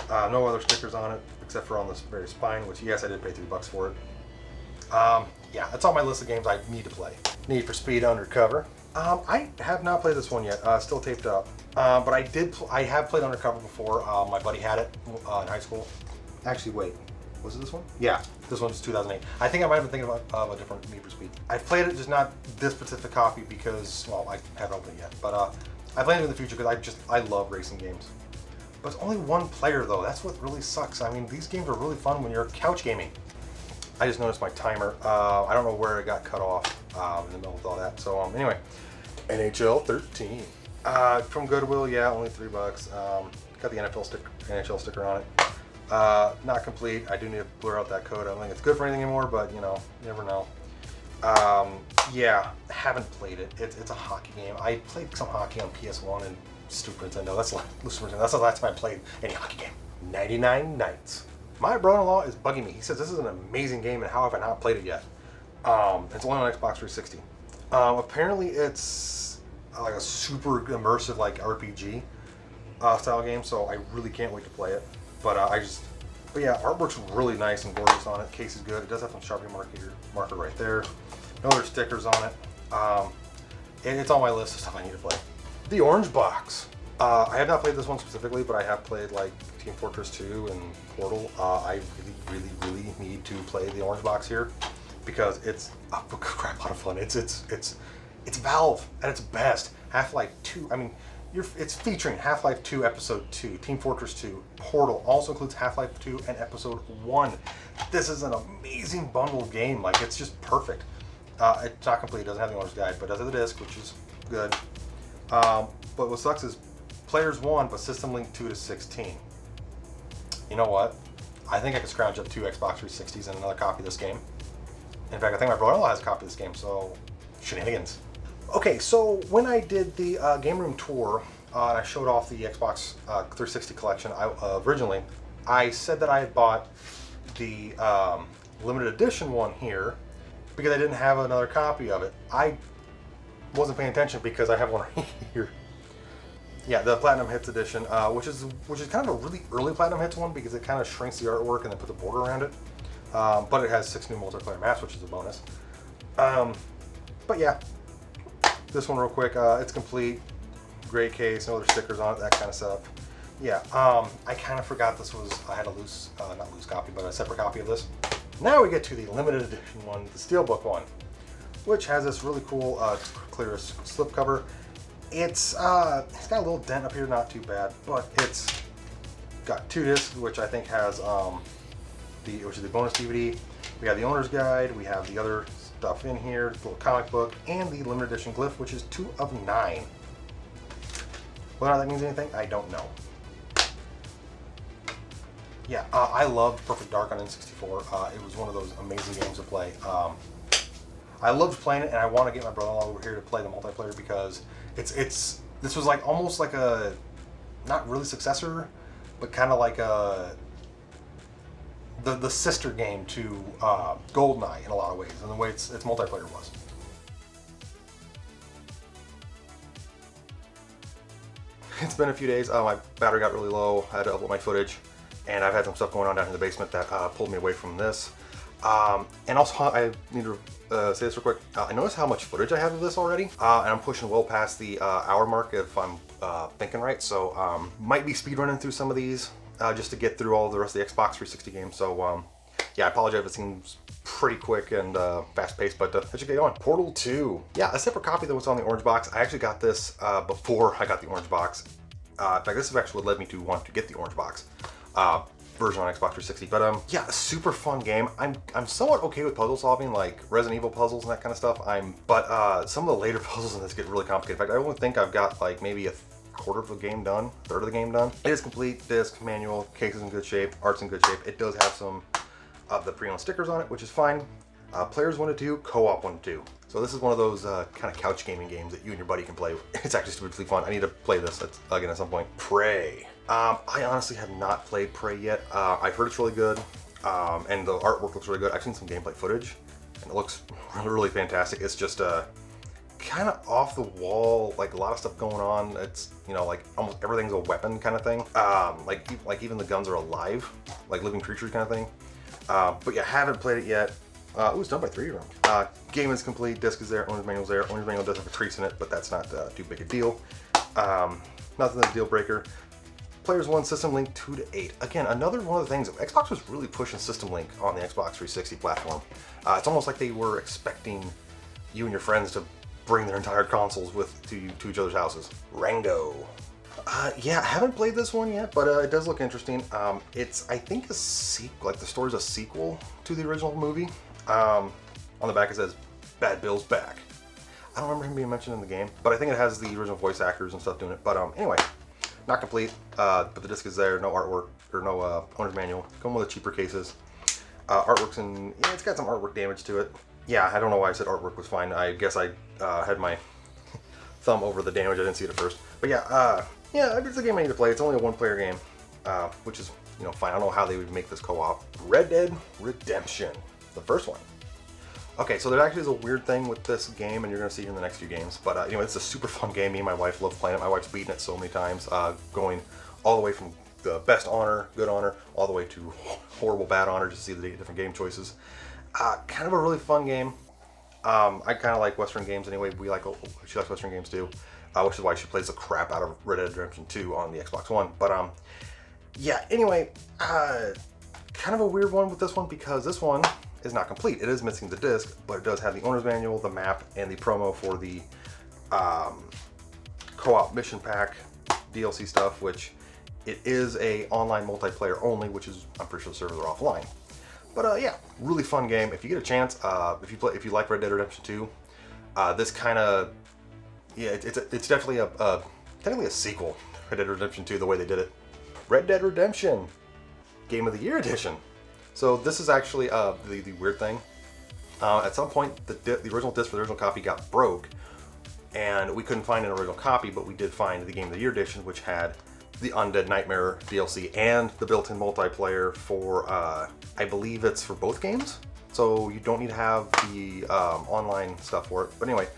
No other stickers on it except for on this very spine, which yes, I did pay $3 for it. Yeah, that's on my list of games I need to play. Need for Speed Undercover. I have not played this one yet. Still taped up. But I have played Undercover before. My buddy had it in high school. Actually, wait. Was it this one? Yeah, this one's 2008. I think I might have been thinking of a different Need for Speed. I've played it, just not this specific copy because, well, I haven't opened it yet. But I plan to in the future because I love racing games. But it's only one player though. That's what really sucks. I mean, these games are really fun when you're couch gaming. I just noticed my timer. I don't know where it got cut off in the middle of all that. So anyway, NHL 13 from Goodwill. Yeah, only $3. Got the NHL sticker on it. Not complete. I do need to blur out that code. I don't think it's good for anything anymore, but you know, you never know. Yeah, haven't played it. It's a hockey game. I played some hockey on PS1 and Super Nintendo. That's the last time I played any hockey game. 99 Nights. My brother-in-law is bugging me. He says this is an amazing game, and how have I not played it yet? It's only on Xbox 360. Apparently, it's like a super immersive like RPG style game, so I really can't wait to play it. But but yeah, artwork's really nice and gorgeous on it. Case is good. It does have some Sharpie marker right there. No other stickers on it. It's on my list of stuff I need to play. The Orange Box. I have not played this one specifically, but I have played like Team Fortress 2 and Portal. I really need to play the Orange Box here because it's a crap lot of fun. It's Valve at its best. Half-Life 2. I mean, it's featuring Half-Life 2 Episode 2, Team Fortress 2, Portal. Also includes Half-Life 2 and Episode 1. This is an amazing bundled game. Like, it's just perfect. It's not complete. It doesn't have the owner's guide, but it does have the disc, which is good. But what sucks is players 1, but system link 2 to 16. You know what? I think I could scrounge up 2 Xbox 360s and another copy of this game. In fact, I think my brother-in-law has a copy of this game, so shenanigans. Okay, so when I did the game room tour, and I showed off the Xbox 360 collection originally, I said that I had bought the limited edition one here because I didn't have another copy of it. I wasn't paying attention because I have one right here. Yeah, the Platinum Hits edition, which is kind of a really early Platinum Hits one because it kind of shrinks the artwork and then put the border around it. But it has 6 new multiplayer maps, which is a bonus. But yeah, this one real quick. It's complete, great case, no other stickers on it, that kind of setup. Yeah, I kind of forgot this was. I had a not loose copy, but a separate copy of this. Now we get to the limited edition one, the Steelbook one, which has this really cool clear slipcover. It's got a little dent up here, not too bad, but it's got 2 discs, which I think has which is the bonus DVD. We have the owner's guide, we have the other stuff in here, the little comic book, and the limited edition glyph, which is 2 of 9. Whether or not that means anything, I don't know. Yeah, I loved Perfect Dark on N64. It was one of those amazing games to play. I loved playing it, and I want to get my brother-in-law over here to play the multiplayer because this was like almost like a, not really successor, but kind of like the sister game to GoldenEye in a lot of ways, in the way its multiplayer was. It's been a few days. My battery got really low. I had to upload my footage, and I've had some stuff going on down in the basement that pulled me away from this. And also, I need to say this real quick. I noticed how much footage I have of this already, and I'm pushing well past the hour mark if I'm thinking right. So might be speedrunning through some of these just to get through all the rest of the Xbox 360 games. So yeah, I apologize if it seems pretty quick and fast-paced, but let's get going. Portal 2. Yeah, a separate copy that was on the orange box. I actually got this before I got the orange box. In fact, this is actually what led me to want to get the orange box version on Xbox 360. But yeah, a super fun game. I'm somewhat okay with puzzle solving, like Resident Evil puzzles and that kind of stuff. But some of the later puzzles in this get really complicated. In fact, I only think I've got like maybe a quarter of the game done, third of the game done. It is complete, disc, manual, case is in good shape, art's in good shape. It does have some of the pre-owned stickers on it, which is fine. Players 1 to 2, co-op 1 to 2. So this is one of those kind of couch gaming games that you and your buddy can play. It's actually stupidly fun. I need to play this again at some point. Prey. I honestly have not played Prey yet. I've heard it's really good, and the artwork looks really good. I've seen some gameplay footage, and it looks really, really fantastic. It's just kind of off the wall, like a lot of stuff going on. It's, you know, like almost everything's a weapon kind of thing. Like even the guns are alive, like living creatures kind of thing. But yeah, haven't played it yet. It was done by 3year-old. Game is complete, disc is there, owner's manual's there. Owner's manual does have a trace in it, but that's not too big a deal. Nothing that's a deal breaker. Players 1, System Link 2 to 8. Again, another one of the things, Xbox was really pushing System Link on the Xbox 360 platform. It's almost like they were expecting you and your friends to bring their entire consoles to each other's houses. Rango. Yeah, I haven't played this one yet, but it does look interesting. It's, I think, a sequel, like the story's a sequel to the original movie. On the back it says, Bad Bill's back. I don't remember him being mentioned in the game, but I think it has the original voice actors and stuff doing it. But anyway, not complete, but the disc is there, no artwork, or no owner's manual. Come with the cheaper cases. Artwork's in, yeah, it's got some artwork damage to it. Yeah, I don't know why I said artwork was fine. I guess I had my thumb over the damage. I didn't see it at first. But yeah, yeah, it's a game I need to play. It's only a one-player game, which is, you know, fine. I don't know how they would make this co-op. Red Dead Redemption, the first one. Okay, so there actually is a weird thing with this game, and you're going to see it in the next few games. But anyway, it's a super fun game. Me and my wife love playing it. My wife's beaten it so many times, going all the way from the best honor, good honor, all the way to horrible bad honor, just to see the different game choices. Kind of a really fun game. I kind of like Western games anyway. She likes Western games too, which is why she plays the crap out of Red Dead Redemption 2 on the Xbox One. But yeah, anyway, kind of a weird one with this one because this one is not complete. It is missing the disc, but it does have the owner's manual, the map, and the promo for the co-op mission pack DLC stuff, which it is a online multiplayer only, which is, I'm pretty sure the servers are offline. But yeah, really fun game. If you get a chance, if you like Red Dead Redemption 2, this kind of, yeah, it's definitely technically a sequel to Red Dead Redemption 2 the way they did it. Red Dead Redemption Game of the Year edition. So this is actually the weird thing. At some point, the original disc for the original copy got broke, and we couldn't find an original copy, but we did find the Game of the Year edition, which had the Undead Nightmare DLC and the built-in multiplayer for, I believe it's for both games. So you don't need to have the online stuff for it. But anyway,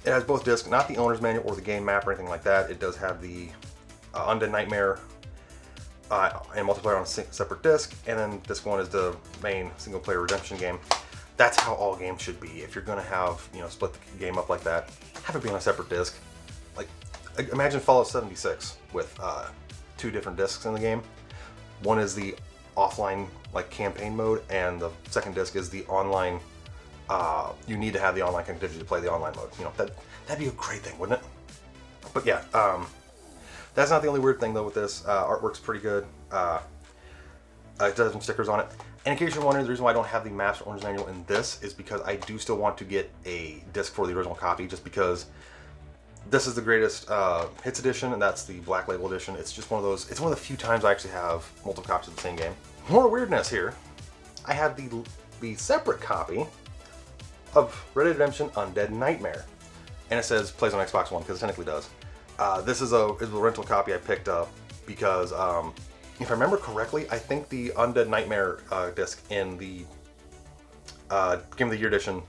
it has both discs, not the owner's manual or the game map or anything like that. It does have the Undead Nightmare and multiplayer on a separate disc, and then disc 1 is the main single-player redemption game. That's how all games should be. If you're gonna have, you know, split the game up like that, have it be on a separate disc. Like, imagine Fallout 76 with 2 different discs in the game. One is the offline, like, campaign mode, and the second disc is the online. You need to have the online connectivity to play the online mode. You know, that'd be a great thing, wouldn't it? But yeah, that's not the only weird thing though with this. Artwork's pretty good. It does have some stickers on it. And in case you're wondering, the reason why I don't have the Master Owner's Manual in this is because I do still want to get a disc for the original copy, just because this is the greatest hits edition, and that's the Black Label edition. It's just one of those, it's one of the few times I actually have multiple copies of the same game. More weirdness here. I have the separate copy of Red Dead Redemption Undead Nightmare. And it says plays on Xbox One, because it technically does. This is a rental copy I picked up because, if I remember correctly, I think the Undead Nightmare disc in the Game of the Year edition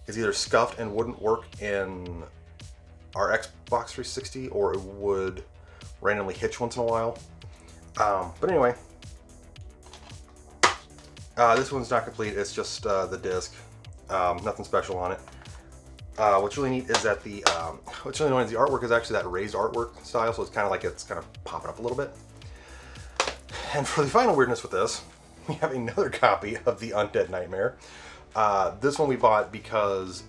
is either scuffed and wouldn't work in our Xbox 360, or it would randomly hitch once in a while. But anyway, this one's not complete. It's just the disc. Nothing special on it. What's really neat is that what's really annoying is the artwork is actually that raised artwork style, so it's kind of like it's kind of popping up a little bit. And for the final weirdness with this, we have another copy of the Undead Nightmare. This one we bought because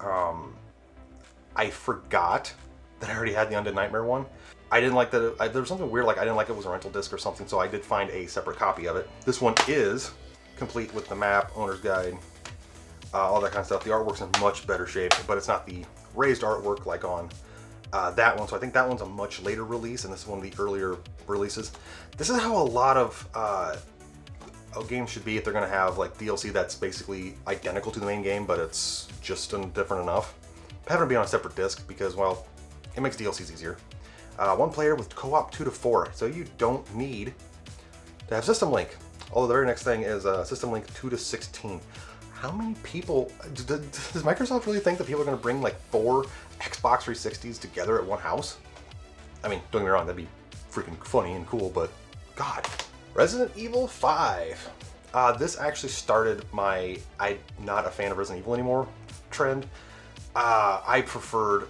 I forgot that I already had the Undead Nightmare one. I didn't like that. There was something weird, like I didn't like it was a rental disc or something, so I did find a separate copy of it. This one is complete with the map, owner's guide, all that kind of stuff. The artwork's in much better shape, but it's not the raised artwork like on that one. So I think that one's a much later release, and this is one of the earlier releases. This is how a lot of games should be if they're going to have like DLC that's basically identical to the main game, but it's just different enough. Having to be on a separate disc because, well, it makes DLCs easier. One player with co-op 2 to 4, so you don't need to have System Link. Although the very next thing is System Link 2 to 16. How many people, does Microsoft really think that people are going to bring like 4 Xbox 360s together at one house? I mean, don't get me wrong, that'd be freaking funny and cool, but God. Resident Evil 5. This actually started my I'm not a fan of Resident Evil anymore trend. I preferred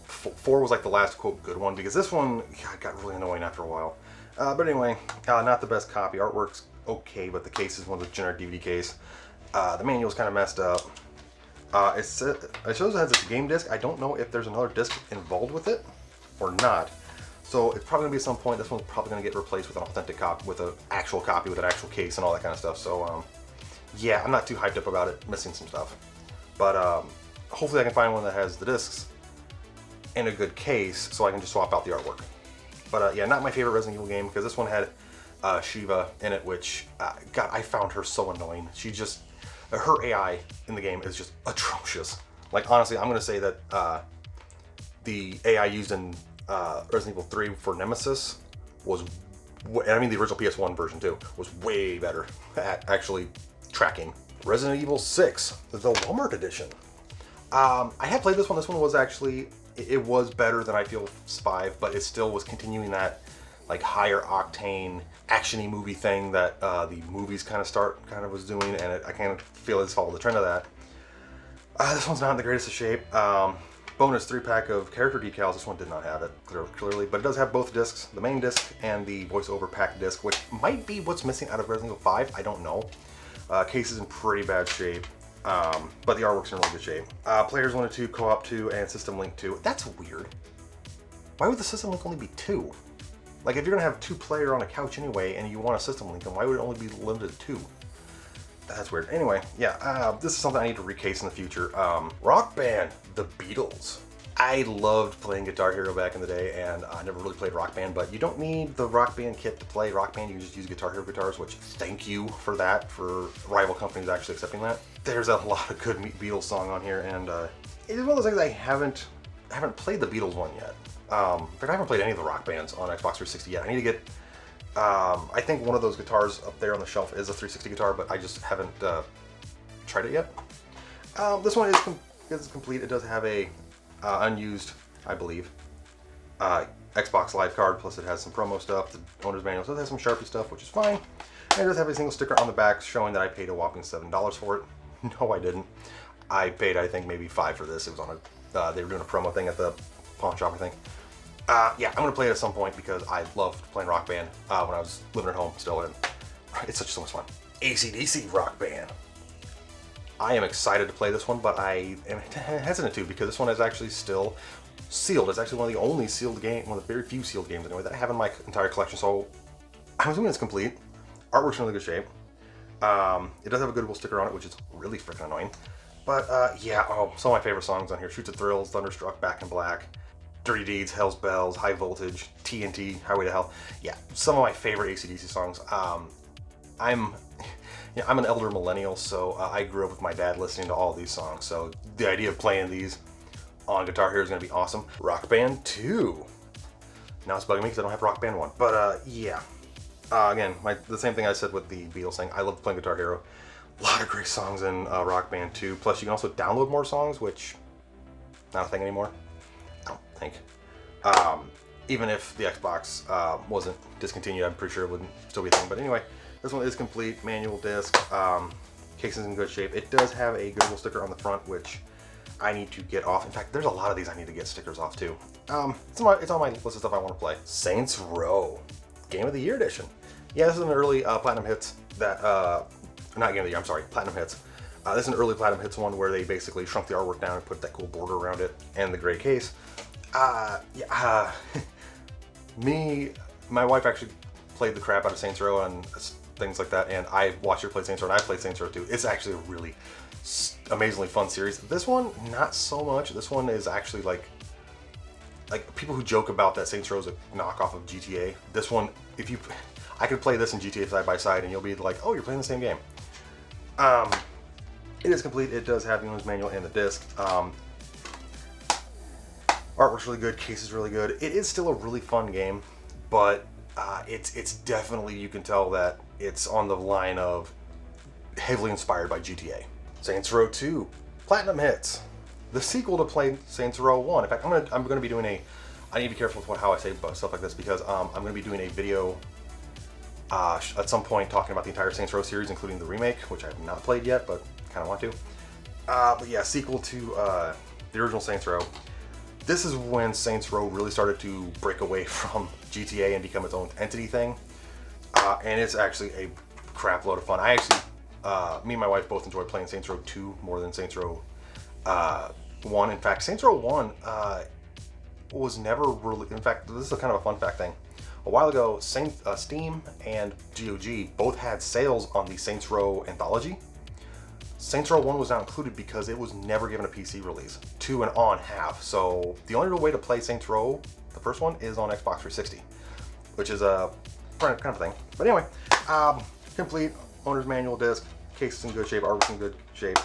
4 was like the last quote good one, because this one got really annoying after a while. But anyway, not the best copy. Artwork's okay, but the case is one of the generic DVD case. The manual's kind of messed up. It shows it has a game disc. I don't know if there's another disc involved with it or not. So it's probably gonna be at some point. This one's probably gonna get replaced with an authentic copy, with an actual copy with an actual case and all that kind of stuff. So yeah, I'm not too hyped up about it. Missing some stuff, but hopefully I can find one that has the discs in a good case, so I can just swap out the artwork. But yeah, not my favorite Resident Evil game, because this one had Shiva in it, which God, I found her so annoying. She just, her AI in the game is just atrocious. Like honestly, I'm gonna say that the AI used in Resident Evil 3 for Nemesis was, and I mean the original PS1 version too, was way better at actually tracking. Resident Evil 6, the Walmart edition. I had played this one. This one was actually, it was better than I feel 5, but it still was continuing that like higher octane action-y movie thing that the movies kind of was doing, and I kind of feel it's followed the trend of that. This one's not in the greatest of shape. Bonus 3-pack of character decals. This one did not have it clearly, but it does have both discs, the main disc and the voiceover pack disc, which might be what's missing out of Resident Evil 5. I don't know. Case is in pretty bad shape, but the artwork's in really good shape. Players 1 and 2, co-op 2, and System Link 2. That's weird. Why would the System Link only be 2? Like, if you're gonna have 2-player on a couch anyway, and you want a System Link, then why would it only be limited to 2? That's weird. Anyway, yeah, this is something I need to recase in the future. Rock Band, the Beatles. I loved playing Guitar Hero back in the day, and I never really played Rock Band, but you don't need the Rock Band kit to play Rock Band. You can just use Guitar Hero guitars, which thank you for that, for rival companies actually accepting that. There's a lot of good Beatles song on here, and it is one of those things I haven't played the Beatles one yet. In fact, I haven't played any of the Rock Bands on Xbox 360 yet. I need to get, I think one of those guitars up there on the shelf is a 360 guitar, but I just haven't tried it yet. This one is complete. It does have a unused, I believe, Xbox Live card, plus it has some promo stuff. The owner's manual does have some Sharpie stuff, which is fine. And it does have a single sticker on the back showing that I paid a whopping $7 for it. No, I didn't. I paid, I think, maybe $5 for this. It was on a, they were doing a promo thing at the pawn shop, I think. Yeah, I'm gonna play it at some point because I loved playing Rock Band when I was living at home still, and it's so much fun. AC/DC Rock Band. I am excited to play this one, but I am hesitant to, because this one is actually still sealed. It's actually one of the only sealed game, one of the very few sealed games anyway, that I have in my entire collection. So I'm assuming it's complete. Artwork's in really good shape. It does have a Goodwill sticker on it, which is really freaking annoying. But yeah, some of my favorite songs on here: Shoots of Thrills, Thunderstruck, Back in Black, Dirty Deeds, Hell's Bells, High Voltage, TNT, Highway to Hell. Yeah, some of my favorite AC/DC songs. I'm an elder millennial, so I grew up with my dad listening to all these songs. So the idea of playing these on Guitar Hero is going to be awesome. Rock Band 2. Now it's bugging me because I don't have Rock Band 1. But yeah. Again, the same thing I said with the Beatles thing. I love playing Guitar Hero. A lot of great songs in Rock Band 2. Plus, you can also download more songs, which not a thing anymore. I don't think. Even if the Xbox wasn't discontinued, I'm pretty sure it wouldn't still be a thing. But anyway, this one is complete. Manual disc. Case is in good shape. It does have a Goodwill sticker on the front, which I need to get off. In fact, there's a lot of these I need to get stickers off too. It's on my list of stuff I want to play. Saints Row, Game of the Year edition. Yeah, this is an early Platinum Hits that, not Game of the Year, I'm sorry, Platinum Hits. This is an early Platinum Hits one where they basically shrunk the artwork down and put that cool border around it and the gray case. My wife actually played the crap out of Saints Row and things like that, and I watched her play Saints Row, and I played Saints Row too. It's actually a really amazingly fun series. This one, not so much. This one is actually like people who joke about that Saints Row is a knockoff of GTA. This one, I could play this and GTA side by side, and you'll be like, oh, you're playing the same game. It is complete. It does have the owner's manual and the disc. Artwork's really good. Case is really good. It is still a really fun game, but it's definitely, you can tell that it's on the line of heavily inspired by GTA. Saints Row 2, Platinum Hits, the sequel to Saints Row 1. In fact, I'm gonna be doing I need to be careful with how I say stuff like this because I'm gonna be doing a video at some point talking about the entire Saints Row series, including the remake, which I have not played yet, but kind of want to. But yeah, sequel to the original Saints Row. This is when Saints Row really started to break away from GTA and become its own entity thing. And it's actually a crap load of fun. Me and my wife both enjoy playing Saints Row 2 more than Saints Row 1. In fact, Saints Row 1 was never really... In fact, this is a kind of a fun fact thing. A while ago, Steam and GOG both had sales on the Saints Row anthology. Saints Row 1 was not included because it was never given a PC release. 2 and on have. So the only real way to play Saints Row, the first one, is on Xbox 360, which is a kind of thing. But anyway, complete, owner's manual disc, case is in good shape, artwork's in good shape.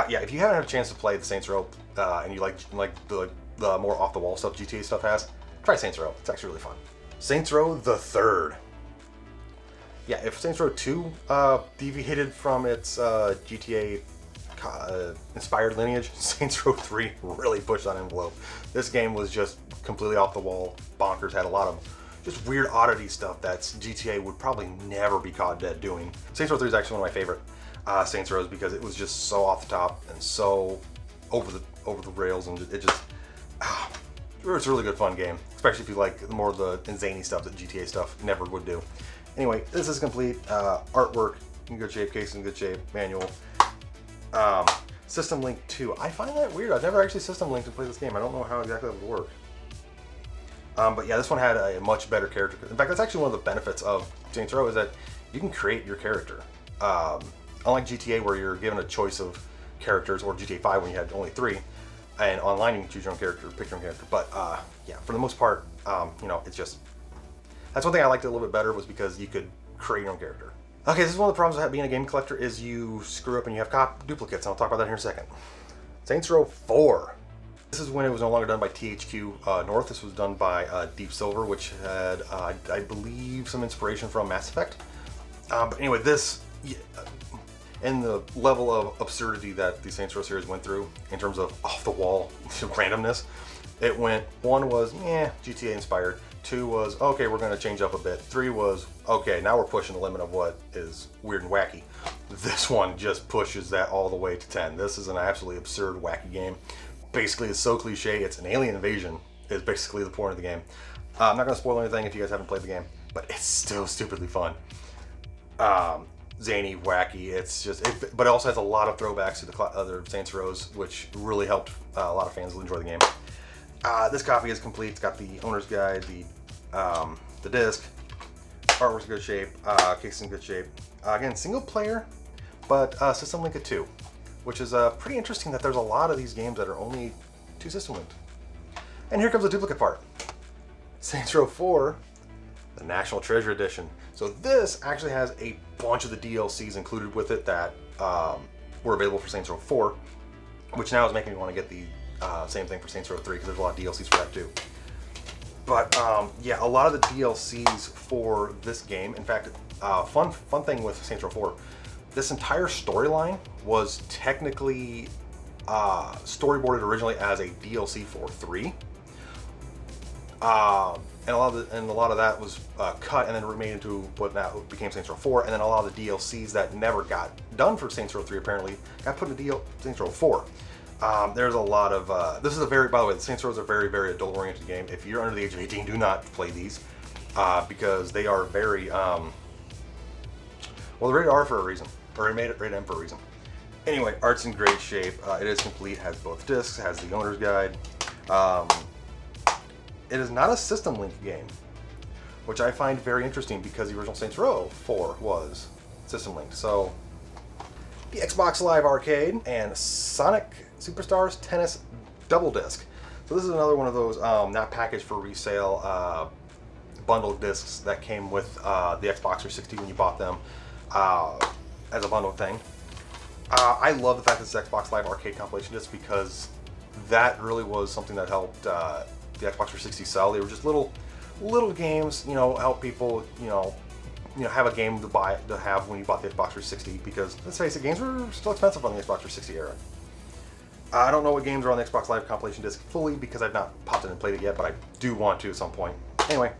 Yeah, if you haven't had a chance to play the Saints Row and you like the more off the wall stuff GTA stuff has, try Saints Row. It's actually really fun. Saints Row the Third. Yeah, if Saints Row 2 deviated from its GTA inspired lineage, Saints Row 3 really pushed that envelope. This game was just completely off the wall, bonkers, had a lot of just weird oddity stuff that GTA would probably never be caught dead doing. Saints Row 3 is actually one of my favorite Saints Rows because it was just so off the top and so over the rails, and it just it's a really good fun game, especially if you like more of the zany stuff that GTA stuff never would do. Anyway, this is complete. Artwork in good shape, case in good shape, manual. System Link 2. I find that weird. I've never actually System Linked to play this game. I don't know how exactly that would work. But yeah, this one had a much better character. In fact, that's actually one of the benefits of Saints Row is that you can create your character. Unlike GTA where you're given a choice of characters, or GTA 5 when you had only 3, and online you can choose your own character, pick your own character. But yeah, for the most part, it's just... That's one thing I liked a little bit better, was because you could create your own character. Okay, this is one of the problems with being a game collector is you screw up and you have duplicates, and I'll talk about that here in a second. Saints Row 4. This is when it was no longer done by THQ North. This was done by Deep Silver, which had, I believe, some inspiration from Mass Effect. But anyway, this, and the level of absurdity that the Saints Row series went through in terms of off-the-wall randomness, it went, 1 was, GTA inspired. 2 was, okay, we're going to change up a bit. 3 was, okay, now we're pushing the limit of what is weird and wacky. This one just pushes that all the way to 10. This is an absolutely absurd, wacky game. Basically, it's so cliche, it's an alien invasion is basically the point of the game. I'm not going to spoil anything if you guys haven't played the game, but it's still stupidly fun. Zany, wacky, it's just, but it also has a lot of throwbacks to the other Saints Rows, which really helped a lot of fans enjoy the game. This copy is complete. It's got the owner's guide, the disc, artwork's in good shape, case is in good shape. Again, single player, but system link at 2, which is pretty interesting that there's a lot of these games that are only 2 system linked. And here comes the duplicate part. Saints Row 4, the National Treasure Edition. So this actually has a bunch of the DLCs included with it that were available for Saints Row 4, which now is making me want to get the same thing for Saints Row 3 because there's a lot of DLCs for that too. But yeah, a lot of the DLCs for this game, in fact, fun thing with Saints Row 4, this entire storyline was technically storyboarded originally as a DLC for 3. And a lot of that was cut and then remade into what now became Saints Row 4, and then a lot of the DLCs that never got done for Saints Row 3 apparently got put into Saints Row 4. There's a lot of this is a very, by the way, the Saints Row is a very, very adult-oriented game. If you're under the age of 18, do not play these because they are very well, they're rated R for a reason, or rated M for a reason. Anyway, art's in great shape. It is complete. Has both discs. Has the owner's guide. It is not a system link game, which I find very interesting because the original Saints Row 4 was system linked. So the Xbox Live Arcade and Sonic Superstars Tennis Double Disc. So this is another one of those not packaged for resale bundled discs that came with the Xbox 360 when you bought them as a bundle thing. I love the fact that this Xbox Live Arcade compilation disc because that really was something that helped the Xbox 360 sell. They were just little games, you know, help people, you know, have a game to have when you bought the Xbox 360. Because let's face it, games were still expensive on the Xbox 360 era. I don't know what games are on the Xbox Live compilation disc fully because I've not popped in and played it yet, but I do want to at some point. Anyway,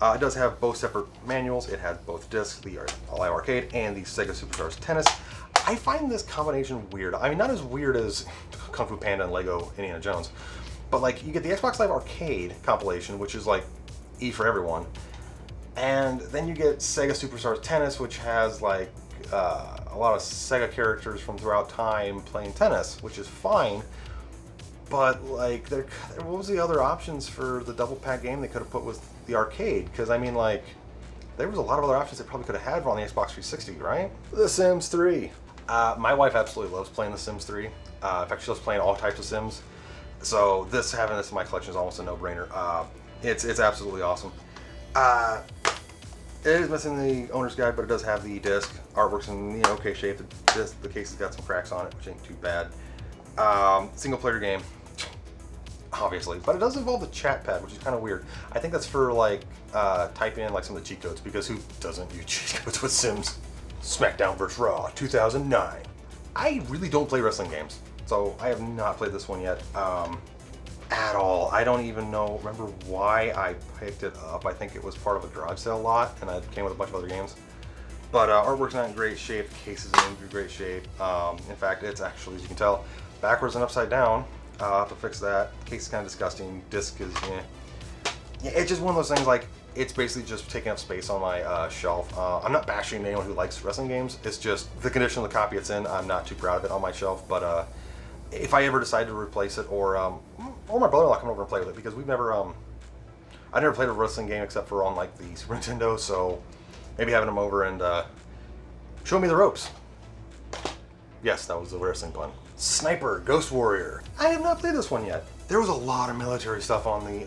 it does have both separate manuals. It has both discs, the Live Arcade and the Sega Superstars Tennis. I find this combination weird. I mean, not as weird as Kung Fu Panda and Lego Indiana Jones, but like you get the Xbox Live Arcade compilation, which is like E for everyone, and then you get Sega Superstars Tennis, which has like a lot of Sega characters from throughout time playing tennis, which is fine. But like, what was the other options for the double pack game they could have put with the arcade? Because I mean, like, there was a lot of other options they probably could have had on the Xbox 360, right? The Sims 3. My wife absolutely loves playing The Sims 3. In fact, she loves playing all types of Sims. So having this in my collection is almost a no-brainer. It's absolutely awesome. It is missing the owner's guide, but it does have the disc. Artwork's in okay shape. The case has got some cracks on it, which ain't too bad. Single player game, obviously, but it does involve the chat pad, which is kind of weird. I think that's for like typing in like some of the cheat codes, because who doesn't use cheat codes with Sims? SmackDown vs. Raw 2009. I really don't play wrestling games, so I have not played this one yet at all. I don't even remember why I picked it up. I think it was part of a garage sale lot, and it came with a bunch of other games. But artwork's not in great shape. The case is in great shape. In fact, it's actually, as you can tell, backwards and upside down. I'll have to fix that. The case is kind of disgusting. Disc is, yeah, it's just one of those things, like, it's basically just taking up space on my shelf. I'm not bashing anyone who likes wrestling games. It's just the condition of the copy it's in. I'm not too proud of it on my shelf. But if I ever decide to replace it, or my brother-in-law come over and play with it, because we've never, I never played a wrestling game except for on like the Super Nintendo. So maybe having him over and show me the ropes. Yes, that was the wrestling pun. Sniper Ghost Warrior. I have not played this one yet. There was a lot of military stuff on the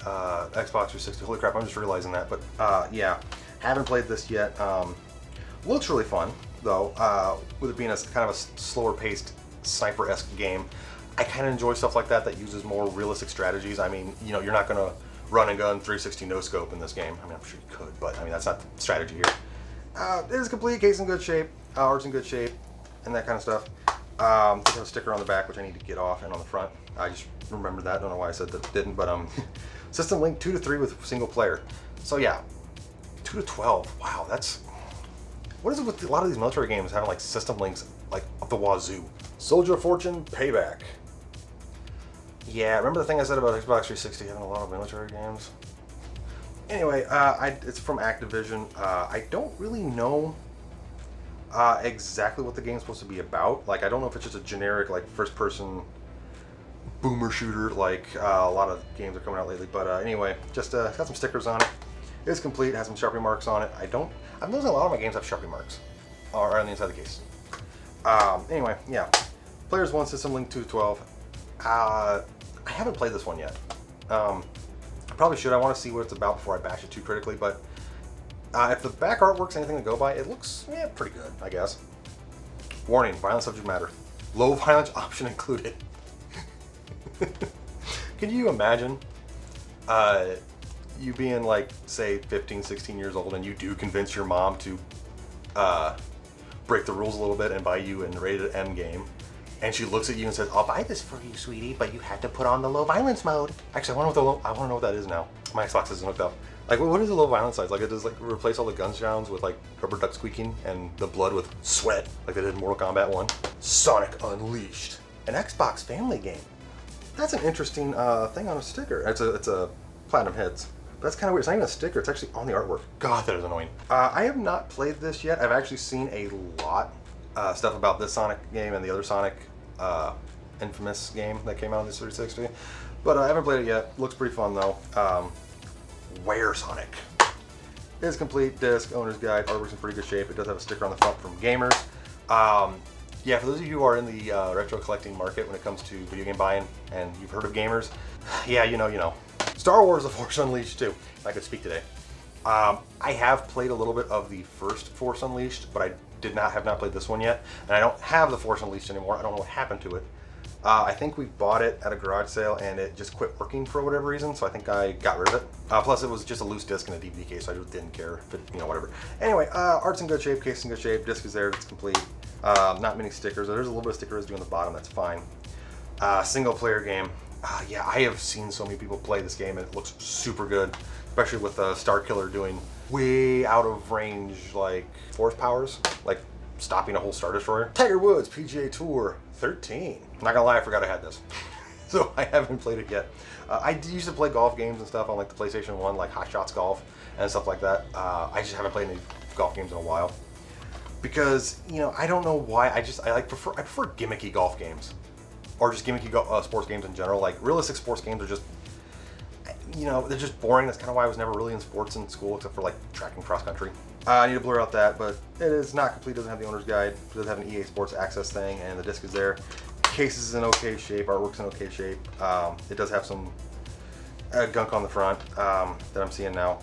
Xbox 360. Holy crap, I'm just realizing that. But yeah, haven't played this yet. Looks really fun, though, with it being a kind of a slower paced sniper-esque game. I kind of enjoy stuff like that that uses more realistic strategies. I mean, you know, you're not going to run and gun 360 no scope in this game. I mean, I'm sure you could, but I mean, that's not the strategy here. It is complete, case in good shape, art's in good shape, and that kind of stuff. There's a sticker on the back, which I need to get off, and on the front. I just remembered that. I don't know why I said that it didn't, but system link 2 to 3 with single player. So yeah, 2 to 12. Wow, that's... What is it with a lot of these military games having like system links like up the wazoo? Soldier of Fortune Payback. Yeah, remember the thing I said about Xbox 360 having a lot of military games? Anyway, it's from Activision. I don't really know exactly what the game's supposed to be about. Like, I don't know if it's just a generic like first-person boomer shooter like a lot of games are coming out lately. But anyway, just got some stickers on it. It's complete. It has some Sharpie marks on it. I've noticed a lot of my games have Sharpie marks or on the inside of the case. Anyway, yeah. Players 1, System Link 212. I haven't played this one yet. I probably should. I want to see what it's about before I bash it too critically, but if the back artwork's anything to go by, it looks pretty good, I guess. Warning, violent subject matter. Low violence option included. Can you imagine you being like, say, 15, 16 years old, and you do convince your mom to break the rules a little bit and buy you a rated M game, and she looks at you and says, "I'll buy this for you, sweetie, but you have to put on the low violence mode." Actually, I want to know what that is now. My Xbox isn't hooked up. Like, what is the low violence size? Like, it does like replace all the gun sounds with like rubber duck squeaking and the blood with sweat, like they did in Mortal Kombat 1. Sonic Unleashed, an Xbox family game. That's an interesting thing on a sticker. It's a platinum hits. That's kind of weird. It's not even a sticker. It's actually on the artwork. God, that is annoying. I have not played this yet. I've actually seen a lot stuff about this Sonic game and the other Sonic infamous game that came out on the 360. But I haven't played it yet. Looks pretty fun though. Where Sonic is complete disc, owner's guide. Artwork's in pretty good shape. It does have a sticker on the front from gamers. Yeah, for those of you who are in the retro collecting market when it comes to video game buying and you've heard of gamers, yeah, you know. Star Wars: The Force Unleashed 2, if I could speak today. I have played a little bit of the first Force Unleashed, but I have not played this one yet. And I don't have the Force Unleashed anymore. I don't know what happened to it. I think we bought it at a garage sale and it just quit working for whatever reason, so I think I got rid of it. Plus it was just a loose disc in a DVD case, so I just didn't care if it, whatever. Anyway, art's in good shape, case in good shape, disc is there, it's complete. Not many stickers. There's a little bit of sticker residue on the bottom, that's fine. Single player game. Yeah, I have seen so many people play this game and it looks super good, especially with Star Killer doing way out of range, like, force powers, like stopping a whole Star Destroyer. Tiger Woods PGA Tour 13. I'm not gonna lie, I forgot I had this. So I haven't played it yet. I used to play golf games and stuff on like the PlayStation 1, like Hot Shots Golf and stuff like that. I just haven't played any golf games in a while. Because, I don't know why, I prefer gimmicky golf games. Or just gimmicky sports games in general. Like, realistic sports games are just, they're just boring. That's kind of why I was never really in sports in school, except for like track and cross country. I need to blur out that, but it is not complete. It doesn't have the owner's guide. It doesn't have an EA Sports Access thing, and the disc is there. Case is in okay shape. Artwork's in okay shape. It does have some gunk on the front that I'm seeing now.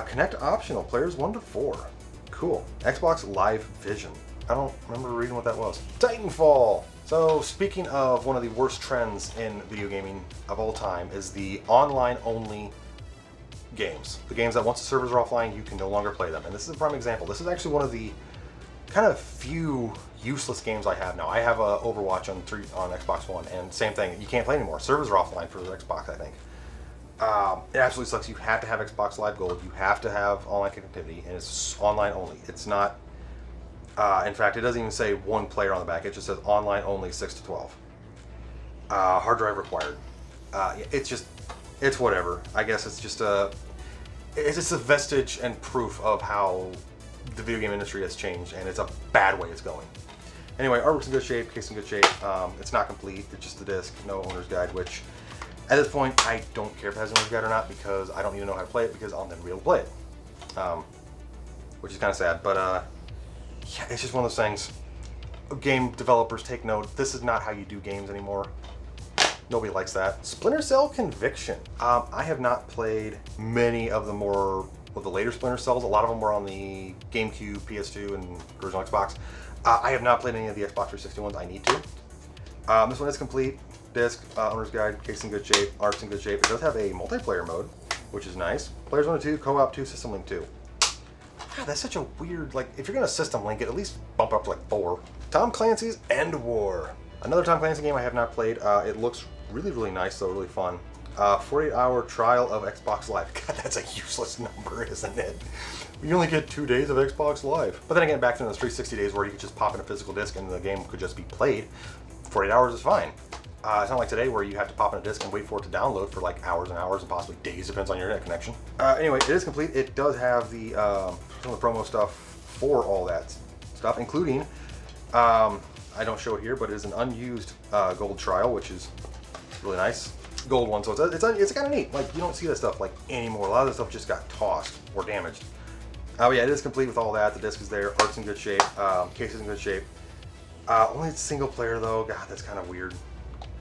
Connect optional, players 1 to 4. Cool. Xbox Live Vision. I don't remember reading what that was. Titanfall. So speaking of one of the worst trends in video gaming of all time is the online-only games. The games that once the servers are offline, you can no longer play them. And this is a prime example. This is actually one of the kind of few useless games I have now. I have Overwatch on Xbox One, and same thing. You can't play anymore. Servers are offline for the Xbox, I think. It absolutely sucks. You have to have Xbox Live Gold. You have to have online connectivity, and it's online only. It's not. In fact, it doesn't even say one player on the back. It just says online only 6 to 12. Hard drive required. It's whatever. I guess it's just a vestige and proof of how the video game industry has changed, and it's a bad way it's going. Anyway, artwork's in good shape, case in good shape. It's not complete. It's just the disc, no owner's guide, which at this point I don't care if it has an owner's guide or not because I don't even know how to play it because I'll never be able to play it. Which is kind of sad, but yeah, it's just one of those things. Game developers, take note. This is not how you do games anymore. Nobody likes that. Splinter Cell Conviction. I have not played many of the later Splinter Cells. A lot of them were on the GameCube, PS2, and original Xbox. I have not played any of the Xbox 360 ones. I need to. This one is complete. Disc, owner's guide, case in good shape, art's in good shape. It does have a multiplayer mode, which is nice. Players 1 to 2, co-op 2, system link 2. God, that's such a weird, like, if you're gonna system link it, at least bump up to like 4. Tom Clancy's End War. Another Tom Clancy game I have not played. It looks really, really nice, though, really fun. 48-hour trial of Xbox Live. God, that's a useless number, isn't it? You only get 2 days of Xbox Live. But then again, back to those 360 days where you could just pop in a physical disc and the game could just be played. 48 hours is fine. It's not like today where you have to pop in a disc and wait for it to download for like hours and hours and possibly days, depends on your internet connection. Anyway, it is complete. It does have the some of the promo stuff for all that stuff, including, I don't show it here, but it is an unused gold trial, which is really nice. Gold one, so it's kind of neat. Like, you don't see that stuff like anymore. A lot of this stuff just got tossed or damaged. Oh yeah, it is complete with all that. The disc is there. Art's in good shape. Case is in good shape. Only it's single player though. God, that's kind of weird.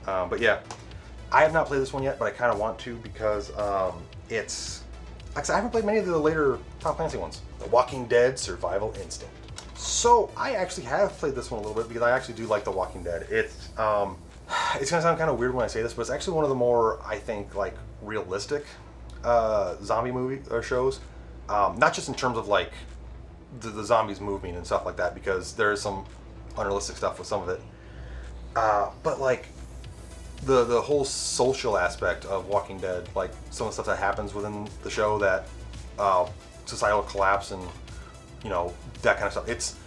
But yeah, I have not played this one yet, but I kind of want to because it's. Like I said, I haven't played many of the later Tom Clancy ones. The Walking Dead Survival Instinct. So I actually have played this one a little bit because I actually do like The Walking Dead. It's gonna sound kind of weird when I say this, but it's actually one of the more, I think, like realistic zombie movie shows. Not just in terms of like the zombies moving and stuff like that, because there is some unrealistic stuff with some of it. But like the whole social aspect of Walking Dead, like some of the stuff that happens within the show, that societal collapse and that kind of stuff.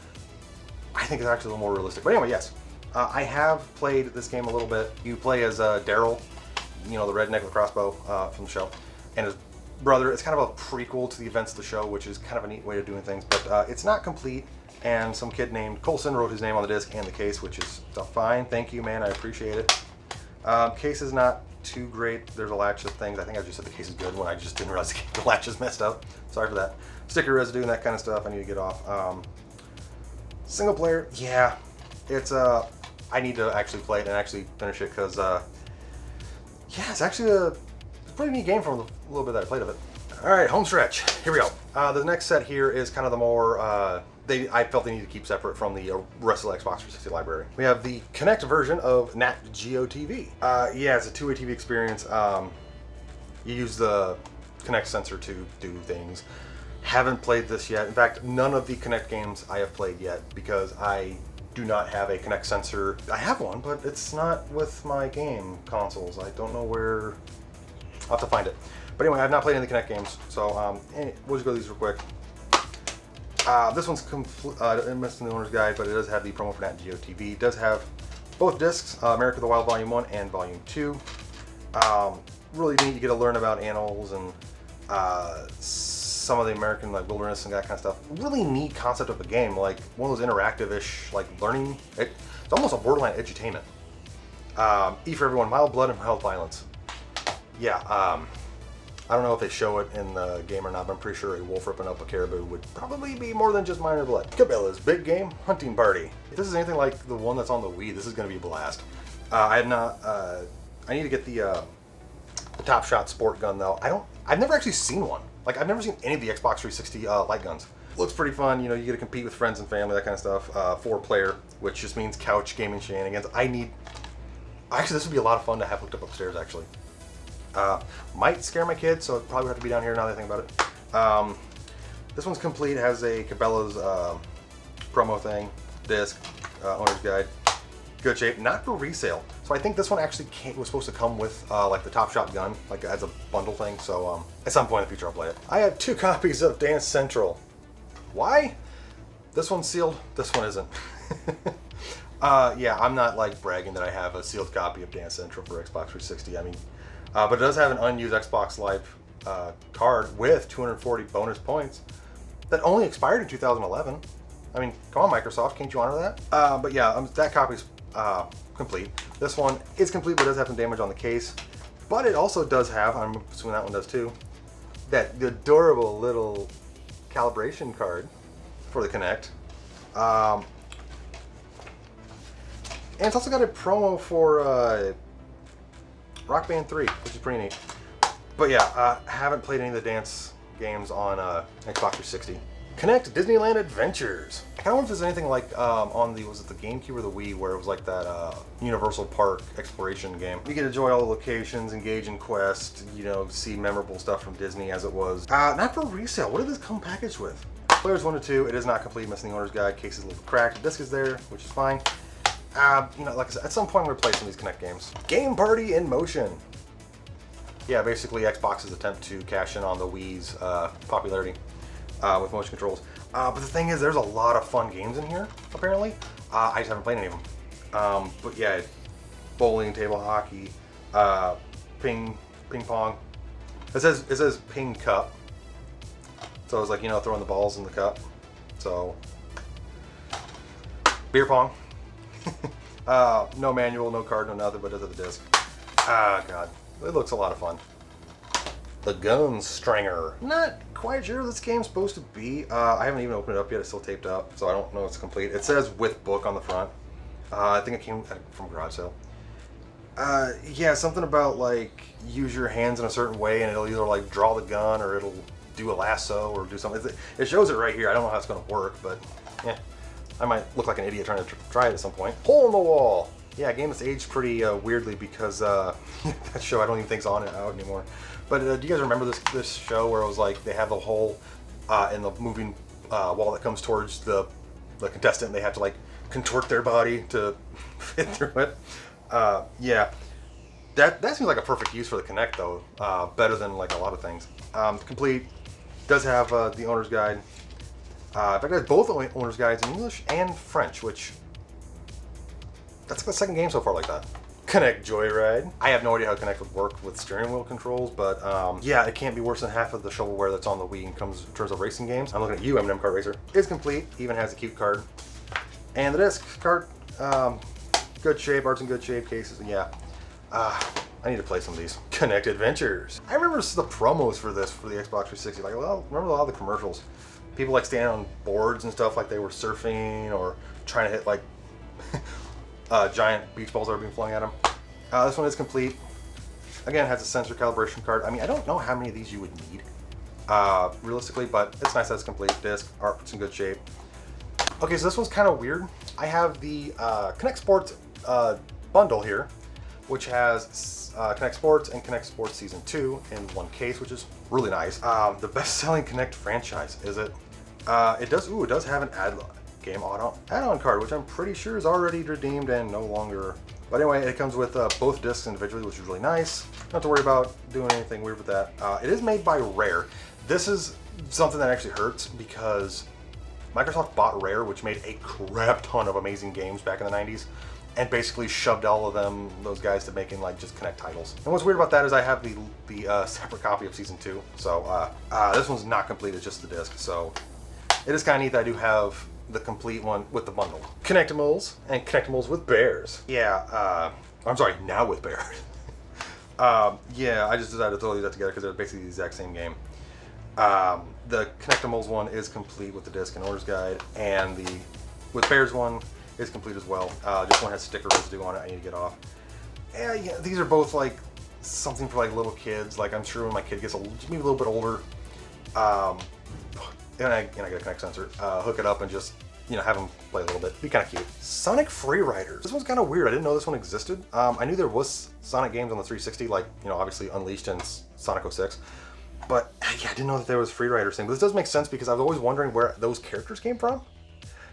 I think it's actually a little more realistic. But anyway, yes, I have played this game a little bit. You play as Daryl, the redneck with a crossbow from the show, and his brother. It's kind of a prequel to the events of the show, which is kind of a neat way of doing things. But it's not complete. And some kid named Colson wrote his name on the disc and the case, which is fine. Thank you, man. I appreciate it. Case is not too great. There's a latch of things. I think I just said the case is good when I just didn't realize the latch is messed up. Sorry for that. Sticker residue and that kind of stuff I need to get off. Single player, yeah. It's I need to actually play it and actually finish it because yeah, it's actually a pretty neat game from the little bit that I played of it. All right, home stretch. Here we go. The next set here is kind of the more I felt they need to keep separate from the rest of the Xbox 360 library. We have the Kinect version of Nat Geo TV. Yeah, it's a two-way TV experience. You use the Kinect sensor to do things. Haven't played this yet. In fact, none of the Kinect games I have played yet because I do not have a Kinect sensor. I have one, but it's not with my game consoles. I don't know where. I'll have to find it. But anyway, I've not played any of the Kinect games, so we'll just go through these real quick. This one's missed in the owner's guide, but it does have the promo for Nat Geo TV. It does have both discs, America the Wild Volume 1 and Volume 2. Really neat. You get to learn about animals and some of the American wilderness and that kind of stuff. Really neat concept of the game, like one of those interactive-ish learning. It's almost a borderline edutainment. E for everyone, mild blood and mild violence. Yeah, I don't know if they show it in the game or not, but I'm pretty sure a wolf ripping up a caribou would probably be more than just minor blood. Cabela's Big Game Hunting Party. If this is anything like the one that's on the Wii, this is going to be a blast. I have not. I need to get the Top Shot Sport gun though. I've never actually seen one. Like I've never seen any of the Xbox 360 light guns. Looks pretty fun. You get to compete with friends and family, that kind of stuff. 4-player, which just means couch gaming shenanigans. Actually, this would be a lot of fun to have hooked up upstairs. Actually. Might scare my kids, so it probably would have to be down here now that I think about it. This one's complete. It has a Cabela's promo thing, disc, owner's guide. Good shape, not for resale. So I think this one actually was supposed to come with like the Top Shot gun, like as a bundle thing. So at some point in the future I'll play it. I have 2 copies of Dance Central. Why? This one's sealed, this one isn't. Yeah, I'm not bragging that I have a sealed copy of Dance Central for Xbox 360. I mean, but it does have an unused Xbox Live card with 240 bonus points that only expired in 2011. I mean, come on, Microsoft, can't you honor that? But yeah, that copy's complete. This one is complete, but does have some damage on the case. But it also does have, I'm assuming that one does too, that adorable little calibration card for the Kinect. And it's also got a promo for Rock Band 3, which is pretty neat. But yeah, haven't played any of the dance games on Xbox 360. Kinect Disneyland Adventures. I kind of wonder if there's anything like on was it the GameCube or the Wii, where it was like that Universal Park exploration game. You get to enjoy all the locations, engage in quests, see memorable stuff from Disney as it was. Not for resale. What did this come packaged with? Players 1 to 2. It is not complete, missing the owner's guide. Case is a little cracked. The disc is there, which is fine. Like I said, at some point we're gonna play some of these Kinect games. Game Party in Motion. Yeah, basically Xbox's attempt to cash in on the Wii's popularity with motion controls. But the thing is, there's a lot of fun games in here, apparently. I just haven't played any of them. But yeah, bowling, table hockey, ping pong. It says ping cup. So it's like, throwing the balls in the cup. So, beer pong. No manual, no card, no nothing, but it's the disc. Ah, God. It looks a lot of fun. The Gun Stringer. Not quite sure what this game's supposed to be. I haven't even opened it up yet. It's still taped up, so I don't know if it's complete. It says with book on the front. I think it came from garage sale. Yeah, something about like use your hands in a certain way and it'll either like draw the gun or it'll do a lasso or do something. It shows it right here. I don't know how it's going to work, but yeah, I might look like an idiot trying to try it at some point. Hole in the Wall. Yeah, a game that's aged pretty weirdly because that show I don't even think's on it out anymore. But do you guys remember this show where it was like they have the hole in the moving wall that comes towards the contestant and they have to like contort their body to fit through it? Yeah, that seems like a perfect use for the Kinect though, better than like a lot of things. Complete does have the owner's guide. In fact, it has both owner's guides in English and French, which that's the second game so far like that. Kinect Joyride. I have no idea how Kinect would work with steering wheel controls, but yeah, it can't be worse than half of the shovelware that's on the Wii in terms of racing games. I'm looking at you, M&M Kart Racer. Is complete, even has a cute card. And the disc card, good shape, art's in good shape, cases, yeah. I need to play some of these. Kinect Adventures. I remember the promos for this, for the Xbox 360. Like, well, remember a lot of the commercials. People like standing on boards and stuff like they were surfing or trying to hit like giant beach balls that are being flung at them. This one is complete. Again, it has a sensor calibration card. I mean, I don't know how many of these you would need, realistically, but it's nice that it's complete. Disc, art's in good shape. Okay, so this one's kind of weird. I have the Kinect Sports bundle here, which has Kinect Sports and Kinect Sports Season 2 in one case, which is really nice. The best-selling Kinect franchise, is it? It does have an game add-on card, which I'm pretty sure is already redeemed and no longer. But anyway, it comes with both discs individually, which is really nice. Don't have to worry about doing anything weird with that. It is made by Rare. This is something that actually hurts because Microsoft bought Rare, which made a crap ton of amazing games back in the 90s, and basically shoved all of those guys to making like just Kinect titles. And what's weird about that is I have the separate copy of Season 2, so this one's not complete, it's just the disc. So it is kind of neat that I do have the complete one with the bundle. Kinectimals and Kinectimals with bears. Yeah, I'm sorry, now with bears. Yeah, I just decided to throw these out together because they're basically the exact same game. The Kinectimals one is complete with the disc and owner's guide, and the with bears one is complete as well. Just one has sticker residue on it I need to get off. Yeah, these are both like something for like little kids. Like I'm sure when my kid gets maybe a little bit older, and I get a Kinect sensor, hook it up and just have them play a little bit. Be kind of cute. Sonic Freeriders. This one's kind of weird. I didn't know this one existed. I knew there was Sonic games on the 360, like obviously Unleashed and Sonic 06. But yeah, I didn't know that there was Freeriders thing. But this does make sense because I was always wondering where those characters came from.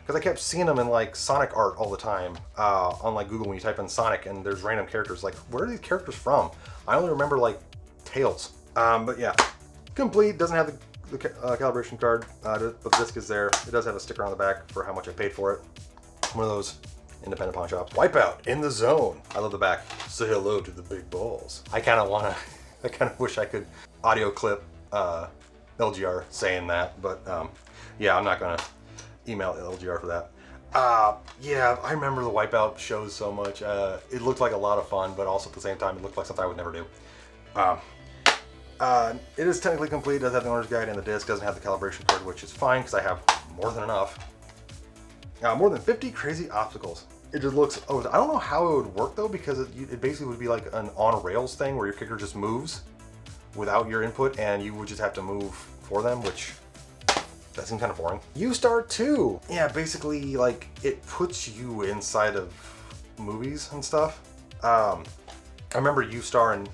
Because I kept seeing them in like Sonic art all the time on like Google when you type in Sonic and there's random characters. Like, where are these characters from? I only remember like Tails. But yeah, complete. Doesn't have the calibration card, but the disc is there. It does have a sticker on the back for how much I paid for it. One of those independent pawn shops. Wipeout in the Zone. I love the back. Say hello to the big balls. I kind of wish I could audio clip LGR saying that, but yeah, I'm not gonna email LGR for that. Yeah, I remember the Wipeout shows so much. It looked like a lot of fun, but also at the same time, it looked like something I would never do. It is technically complete. It does have the owner's guide and the disc. Doesn't have the calibration card, which is fine because I have more than enough. More than 50 crazy obstacles. It just looks. Oh, I don't know how it would work though, because it basically would be like an on rails thing where your kicker just moves without your input, and you would just have to move for them, which that seems kind of boring. U-Star 2. Yeah, basically like it puts you inside of movies and stuff. I remember U-Star and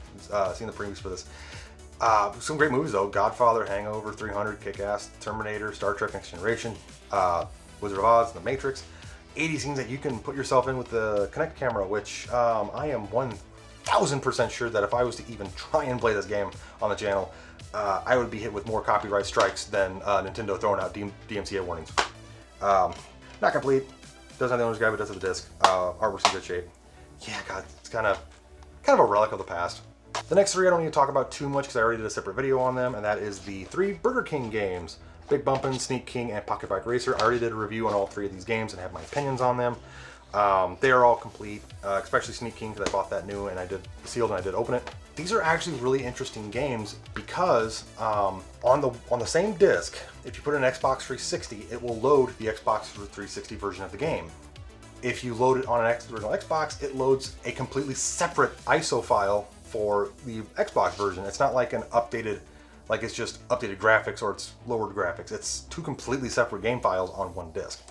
seeing the previews for this. Some great movies though: Godfather, Hangover, 300, Kick-Ass, Terminator, Star Trek: Next Generation, Wizard of Oz, The Matrix. 80 scenes that you can put yourself in with the Kinect camera, which I am 1000% sure that if I was to even try and play this game on the channel, I would be hit with more copyright strikes than Nintendo throwing out DMCA warnings. Not complete. Doesn't have the owner's guide, but does have the disc. Artwork's in good shape. Yeah, God, it's kind of a relic of the past. The next three I don't need to talk about too much because I already did a separate video on them, and that is the 3 Burger King games. Big Bumpin', Sneak King, and Pocket Bike Racer. I already did a review on all 3 of these games and have my opinions on them. They are all complete, especially Sneak King, because I bought that new and I did sealed and I did open it. These are actually really interesting games because on the same disc, if you put an Xbox 360, it will load the Xbox 360 version of the game. If you load it on an original Xbox, it loads a completely separate ISO file for the Xbox version. It's not like an updated, like it's just updated graphics or it's lowered graphics. It's two completely separate game files on one disc.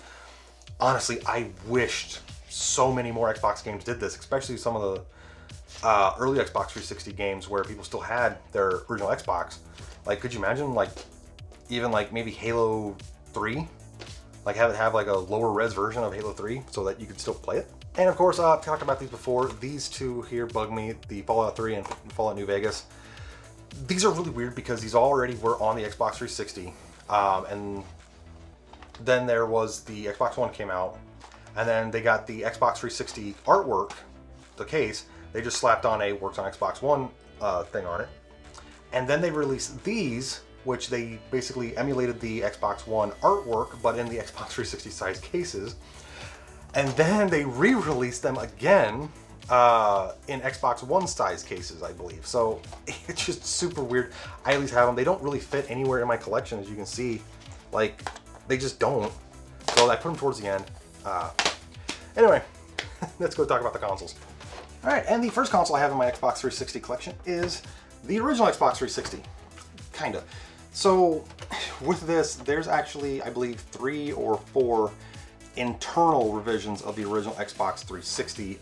Honestly, I wished so many more Xbox games did this, especially some of the early Xbox 360 games where people still had their original Xbox. Like, could you imagine, like, even like maybe Halo 3? Like have it have like a lower res version of Halo 3 so that you could still play it. And of course, I've talked about these before. These two here bug me, the Fallout 3 and Fallout New Vegas. These are really weird because these already were on the Xbox 360. And then there was the Xbox One came out. And then they got the Xbox 360 artwork, the case. They just slapped on a works on Xbox One thing on it. And then they released these, which they basically emulated the Xbox One artwork, but in the Xbox 360 size cases. And then they re-released them again in Xbox One size cases, I believe. So it's just super weird. I at least have them. They don't really fit anywhere in my collection, as you can see. Like, they just don't. So I put them towards the end. Anyway, let's go talk about the consoles. All right, and the first console I have in my Xbox 360 collection is the original Xbox 360. Kinda. So with this, there's actually, I believe, 3 or 4 internal revisions of the original Xbox 360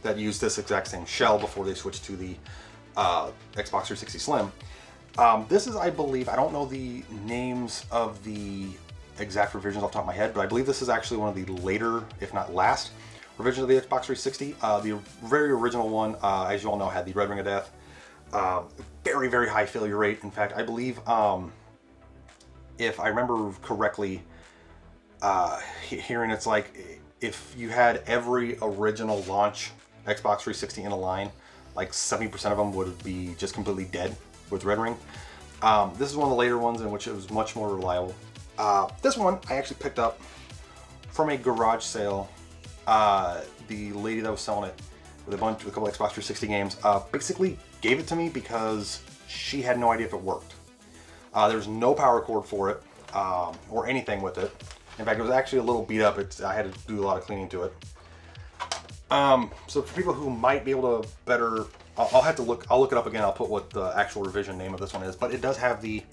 that use this exact same shell before they switched to the Xbox 360 Slim. This is, I believe, I don't know the names of the exact revisions off the top of my head, but I believe this is actually one of the later, if not last, revisions of the Xbox 360. The very original one, as you all know, had the Red Ring of Death. Very, very high failure rate. In fact, I believe, if I remember correctly, hearing it's like if you had every original launch Xbox 360 in a line, like 70% of them would be just completely dead with Red Ring. This is one of the later ones in which it was much more reliable. This one I actually picked up from a garage sale. The lady that was selling it with a couple Xbox 360 games, basically gave it to me because she had no idea if it worked. There's no power cord for it, or anything with it. In fact, it was actually a little beat up. I had to do a lot of cleaning to it. So for people who might be able to better, I'll look it up again. I'll put what the actual revision name of this one is, but it does have the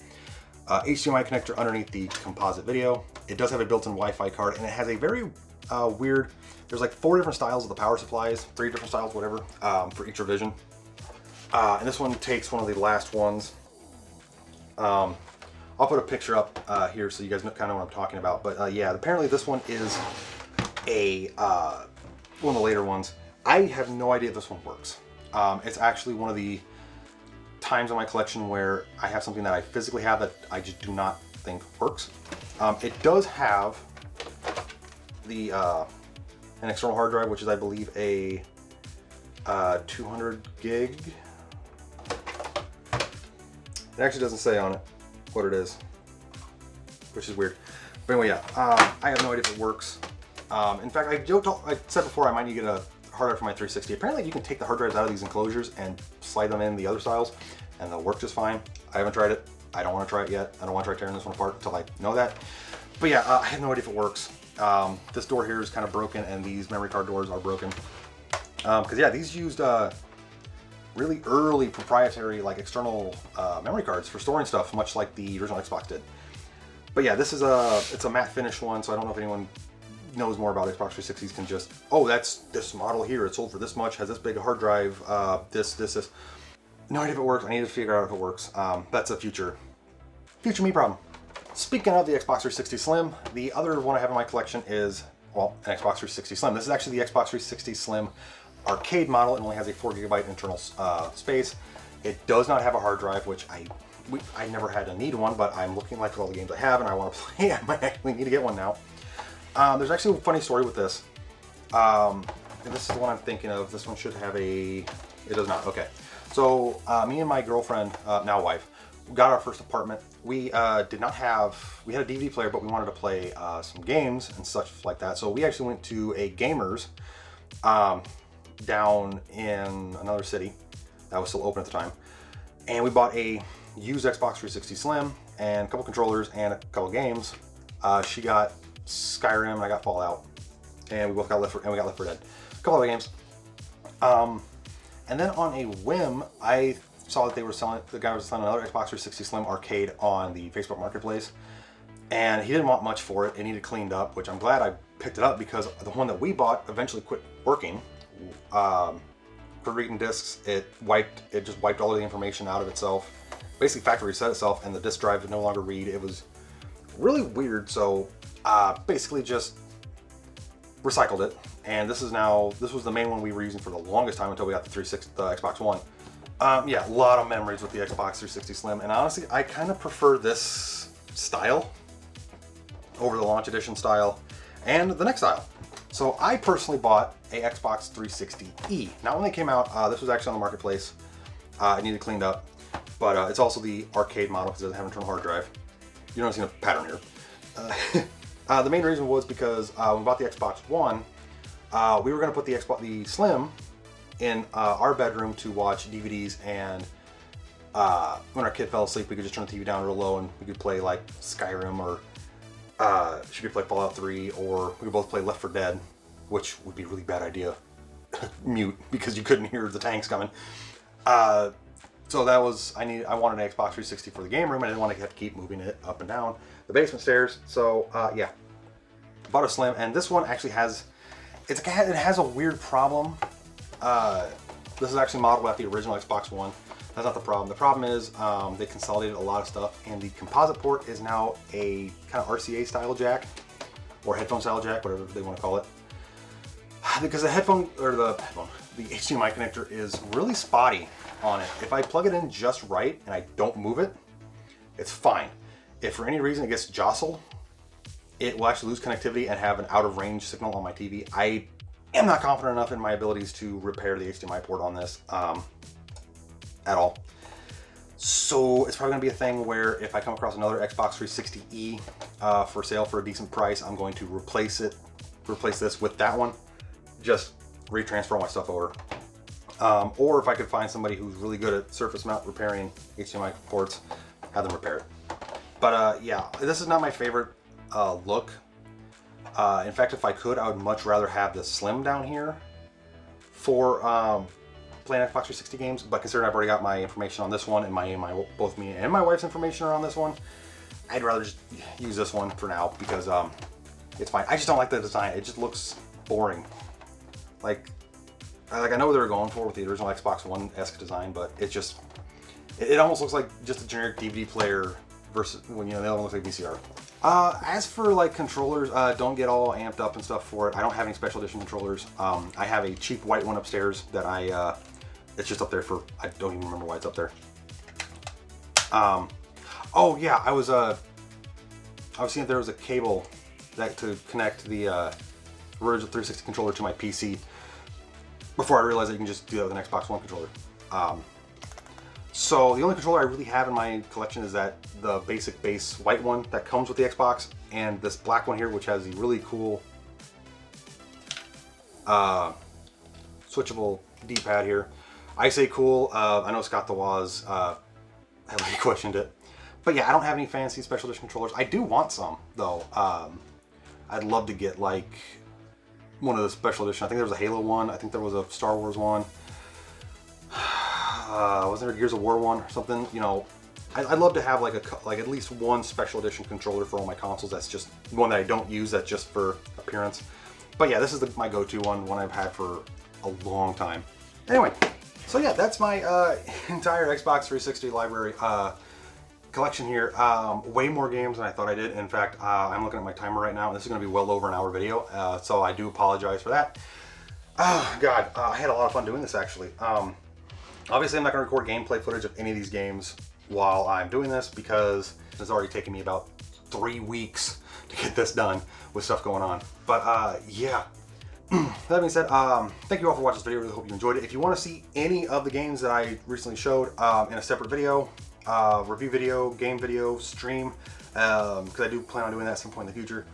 HDMI connector underneath the composite video. It does have a built-in Wi-Fi card, and it has a very weird, there's like 4 different styles of the power supplies, 3 different styles, whatever, for each revision. And this one takes one of the last ones. I'll put a picture up here so you guys kind of know what I'm talking about. But yeah, apparently this one is a one of the later ones. I have no idea if this one works. It's actually one of the times in my collection where I have something that I physically have that I just do not think works. It does have the an external hard drive, which is, I believe, a 200 gig. It actually doesn't say on it what it is, which is weird. But anyway, yeah, I have no idea if it works. In fact, I said before I might need to get a hard drive for my 360. Apparently you can take the hard drives out of these enclosures and slide them in the other styles and they'll work just fine. I haven't tried it. I don't want to try it yet. I don't want to try tearing this one apart until I know that. But yeah, I have no idea if it works. This door here is kind of broken and these memory card doors are broken. Because yeah, these used really early proprietary, like, external memory cards for storing stuff, much like the original Xbox did. But yeah, this is it's a matte finish one, so I don't know if anyone knows more about Xbox 360s can just, oh, that's this model here, it's sold for this much, has this big hard drive, this. No idea if it works. I need to figure out if it works. That's a future me problem. Speaking of the Xbox 360 Slim, the other one I have in my collection is, well, an Xbox 360 Slim. This is actually the Xbox 360 Slim arcade model. It only has a 4 GB internal space. It does not have a hard drive, which I never had to need one, but I'm looking like all the games I have and I want to play. I might actually need to get one now. There's actually a funny story with this. And this is the one I'm thinking of. This one should have a, it does not, okay. So me and my girlfriend, now wife, got our first apartment. We did not have, we had a DVD player, but we wanted to play some games and such like that. So we actually went to a Gamers down in another city that was still open at the time. And we bought a used Xbox 360 Slim and a couple controllers and a couple games. She got Skyrim and I got Fallout. And we both got Left 4 Dead. A couple other games. And then on a whim, I saw that they were selling, the guy was selling another Xbox 360 Slim arcade on the Facebook Marketplace. And he didn't want much for it. It needed cleaned up, which I'm glad I picked it up because the one that we bought eventually quit working. For reading discs, it just wiped all of the information out of itself. Basically factory reset itself and the disk drive would no longer read. It was really weird, so basically just recycled it. And this was the main one we were using for the longest time until we got the Xbox One. Yeah, a lot of memories with the Xbox 360 Slim, and honestly, I kind of prefer this style over the launch edition style and the next style. So I personally bought a Xbox 360e. Now when they came out, this was actually on the marketplace. It needed cleaned up, but it's also the arcade model because it doesn't have an internal hard drive. You don't see a pattern here. The main reason was because when we bought the Xbox One, we were going to put the Slim in our bedroom to watch DVDs, and when our kid fell asleep, we could just turn the TV down real low and we could play like Skyrim, or she could play Fallout 3, or we could both play Left 4 Dead, which would be a really bad idea. Mute, because you couldn't hear the tanks coming. So that was, I wanted an Xbox 360 for the game room, and I didn't want to have to keep moving it up and down the basement stairs. So yeah, bought a Slim, and this one actually has, it has a weird problem. This is actually modeled after the original Xbox One. That's not the problem. The problem is they consolidated a lot of stuff, and the composite port is now a kind of RCA style jack, or headphone style jack, whatever they want to call it. Because the headphone, or the HDMI connector is really spotty on it. If I plug it in just right and I don't move it, it's fine. If for any reason it gets jostled, it will actually lose connectivity and have an out of range signal on my TV. I am not confident enough in my abilities to repair the HDMI port on this at all. So it's probably gonna be a thing where if I come across another Xbox 360e for sale for a decent price, I'm going to replace this with that one, just retransfer all my stuff over. Or if I could find somebody who's really good at surface mount repairing HDMI ports, have them repair it. But yeah, this is not my favorite look. In fact, if I could, I would much rather have the Slim down here for playing Xbox 360 games. But considering I've already got my information on this one, and both me and my wife's information are on this one, I'd rather just use this one for now because it's fine. I just don't like the design. It just looks boring. Like I know what they were going for with the original Xbox One-esque design, but it almost looks like just a generic DVD player versus when the other one looks like VCR. As for like controllers, don't get all amped up and stuff for it. I don't have any special edition controllers. I have a cheap white one upstairs that it's just up there for, I don't even remember why it's up there. Oh yeah, I was seeing if there was a cable to connect the original 360 controller to my PC before I realized that you can just do that with an Xbox One controller. So the only controller I really have in my collection is the basic base white one that comes with the Xbox, and this black one here, which has the really cool switchable D-pad here. I say cool. I know Scott the Waz heavily questioned it, but yeah, I don't have any fancy special edition controllers. I do want some though. I'd love to get like one of the special edition. I think there was a Halo one. I think there was a Star Wars one. Was there a Gears of War one or something? You know, I'd love to have like at least one special edition controller for all my consoles. That's just one that I don't use. That's just for appearance. But yeah, this is my go-to one I've had for a long time. Anyway, so yeah, that's my entire Xbox 360 library collection here. Way more games than I thought I did. In fact, I'm looking at my timer right now, and this is going to be well over an hour video. So I do apologize for that. Oh God, I had a lot of fun doing this actually. Obviously, I'm not going to record gameplay footage of any of these games while I'm doing this because it's already taken me about 3 weeks to get this done with stuff going on. But yeah, that being said, thank you all for watching this video. I really hope you enjoyed it. If you want to see any of the games that I recently showed in a separate video, review video, game video, stream, because I do plan on doing that at some point in the future.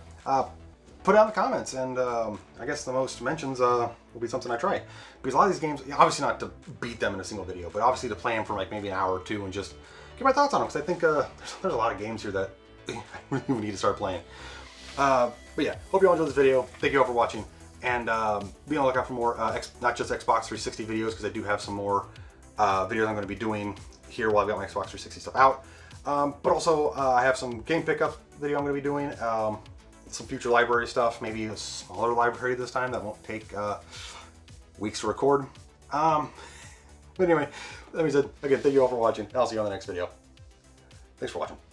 Put it out in the comments, and I guess the most mentions will be something I try. Because a lot of these games, obviously not to beat them in a single video, but obviously to play them for like maybe an hour or two and just get my thoughts on them. Because I think there's a lot of games here that I really need to start playing. But yeah, hope you all enjoyed this video. Thank you all for watching, and be on the lookout for more, not just Xbox 360 videos, because I do have some more videos I'm going to be doing here while I've got my Xbox 360 stuff out. But also, I have some game pickup video I'm going to be doing. Some future library stuff, maybe a smaller library this time that won't take weeks to record. But anyway, that being said, again, thank you all for watching, and I'll see you on the next video. Thanks for watching.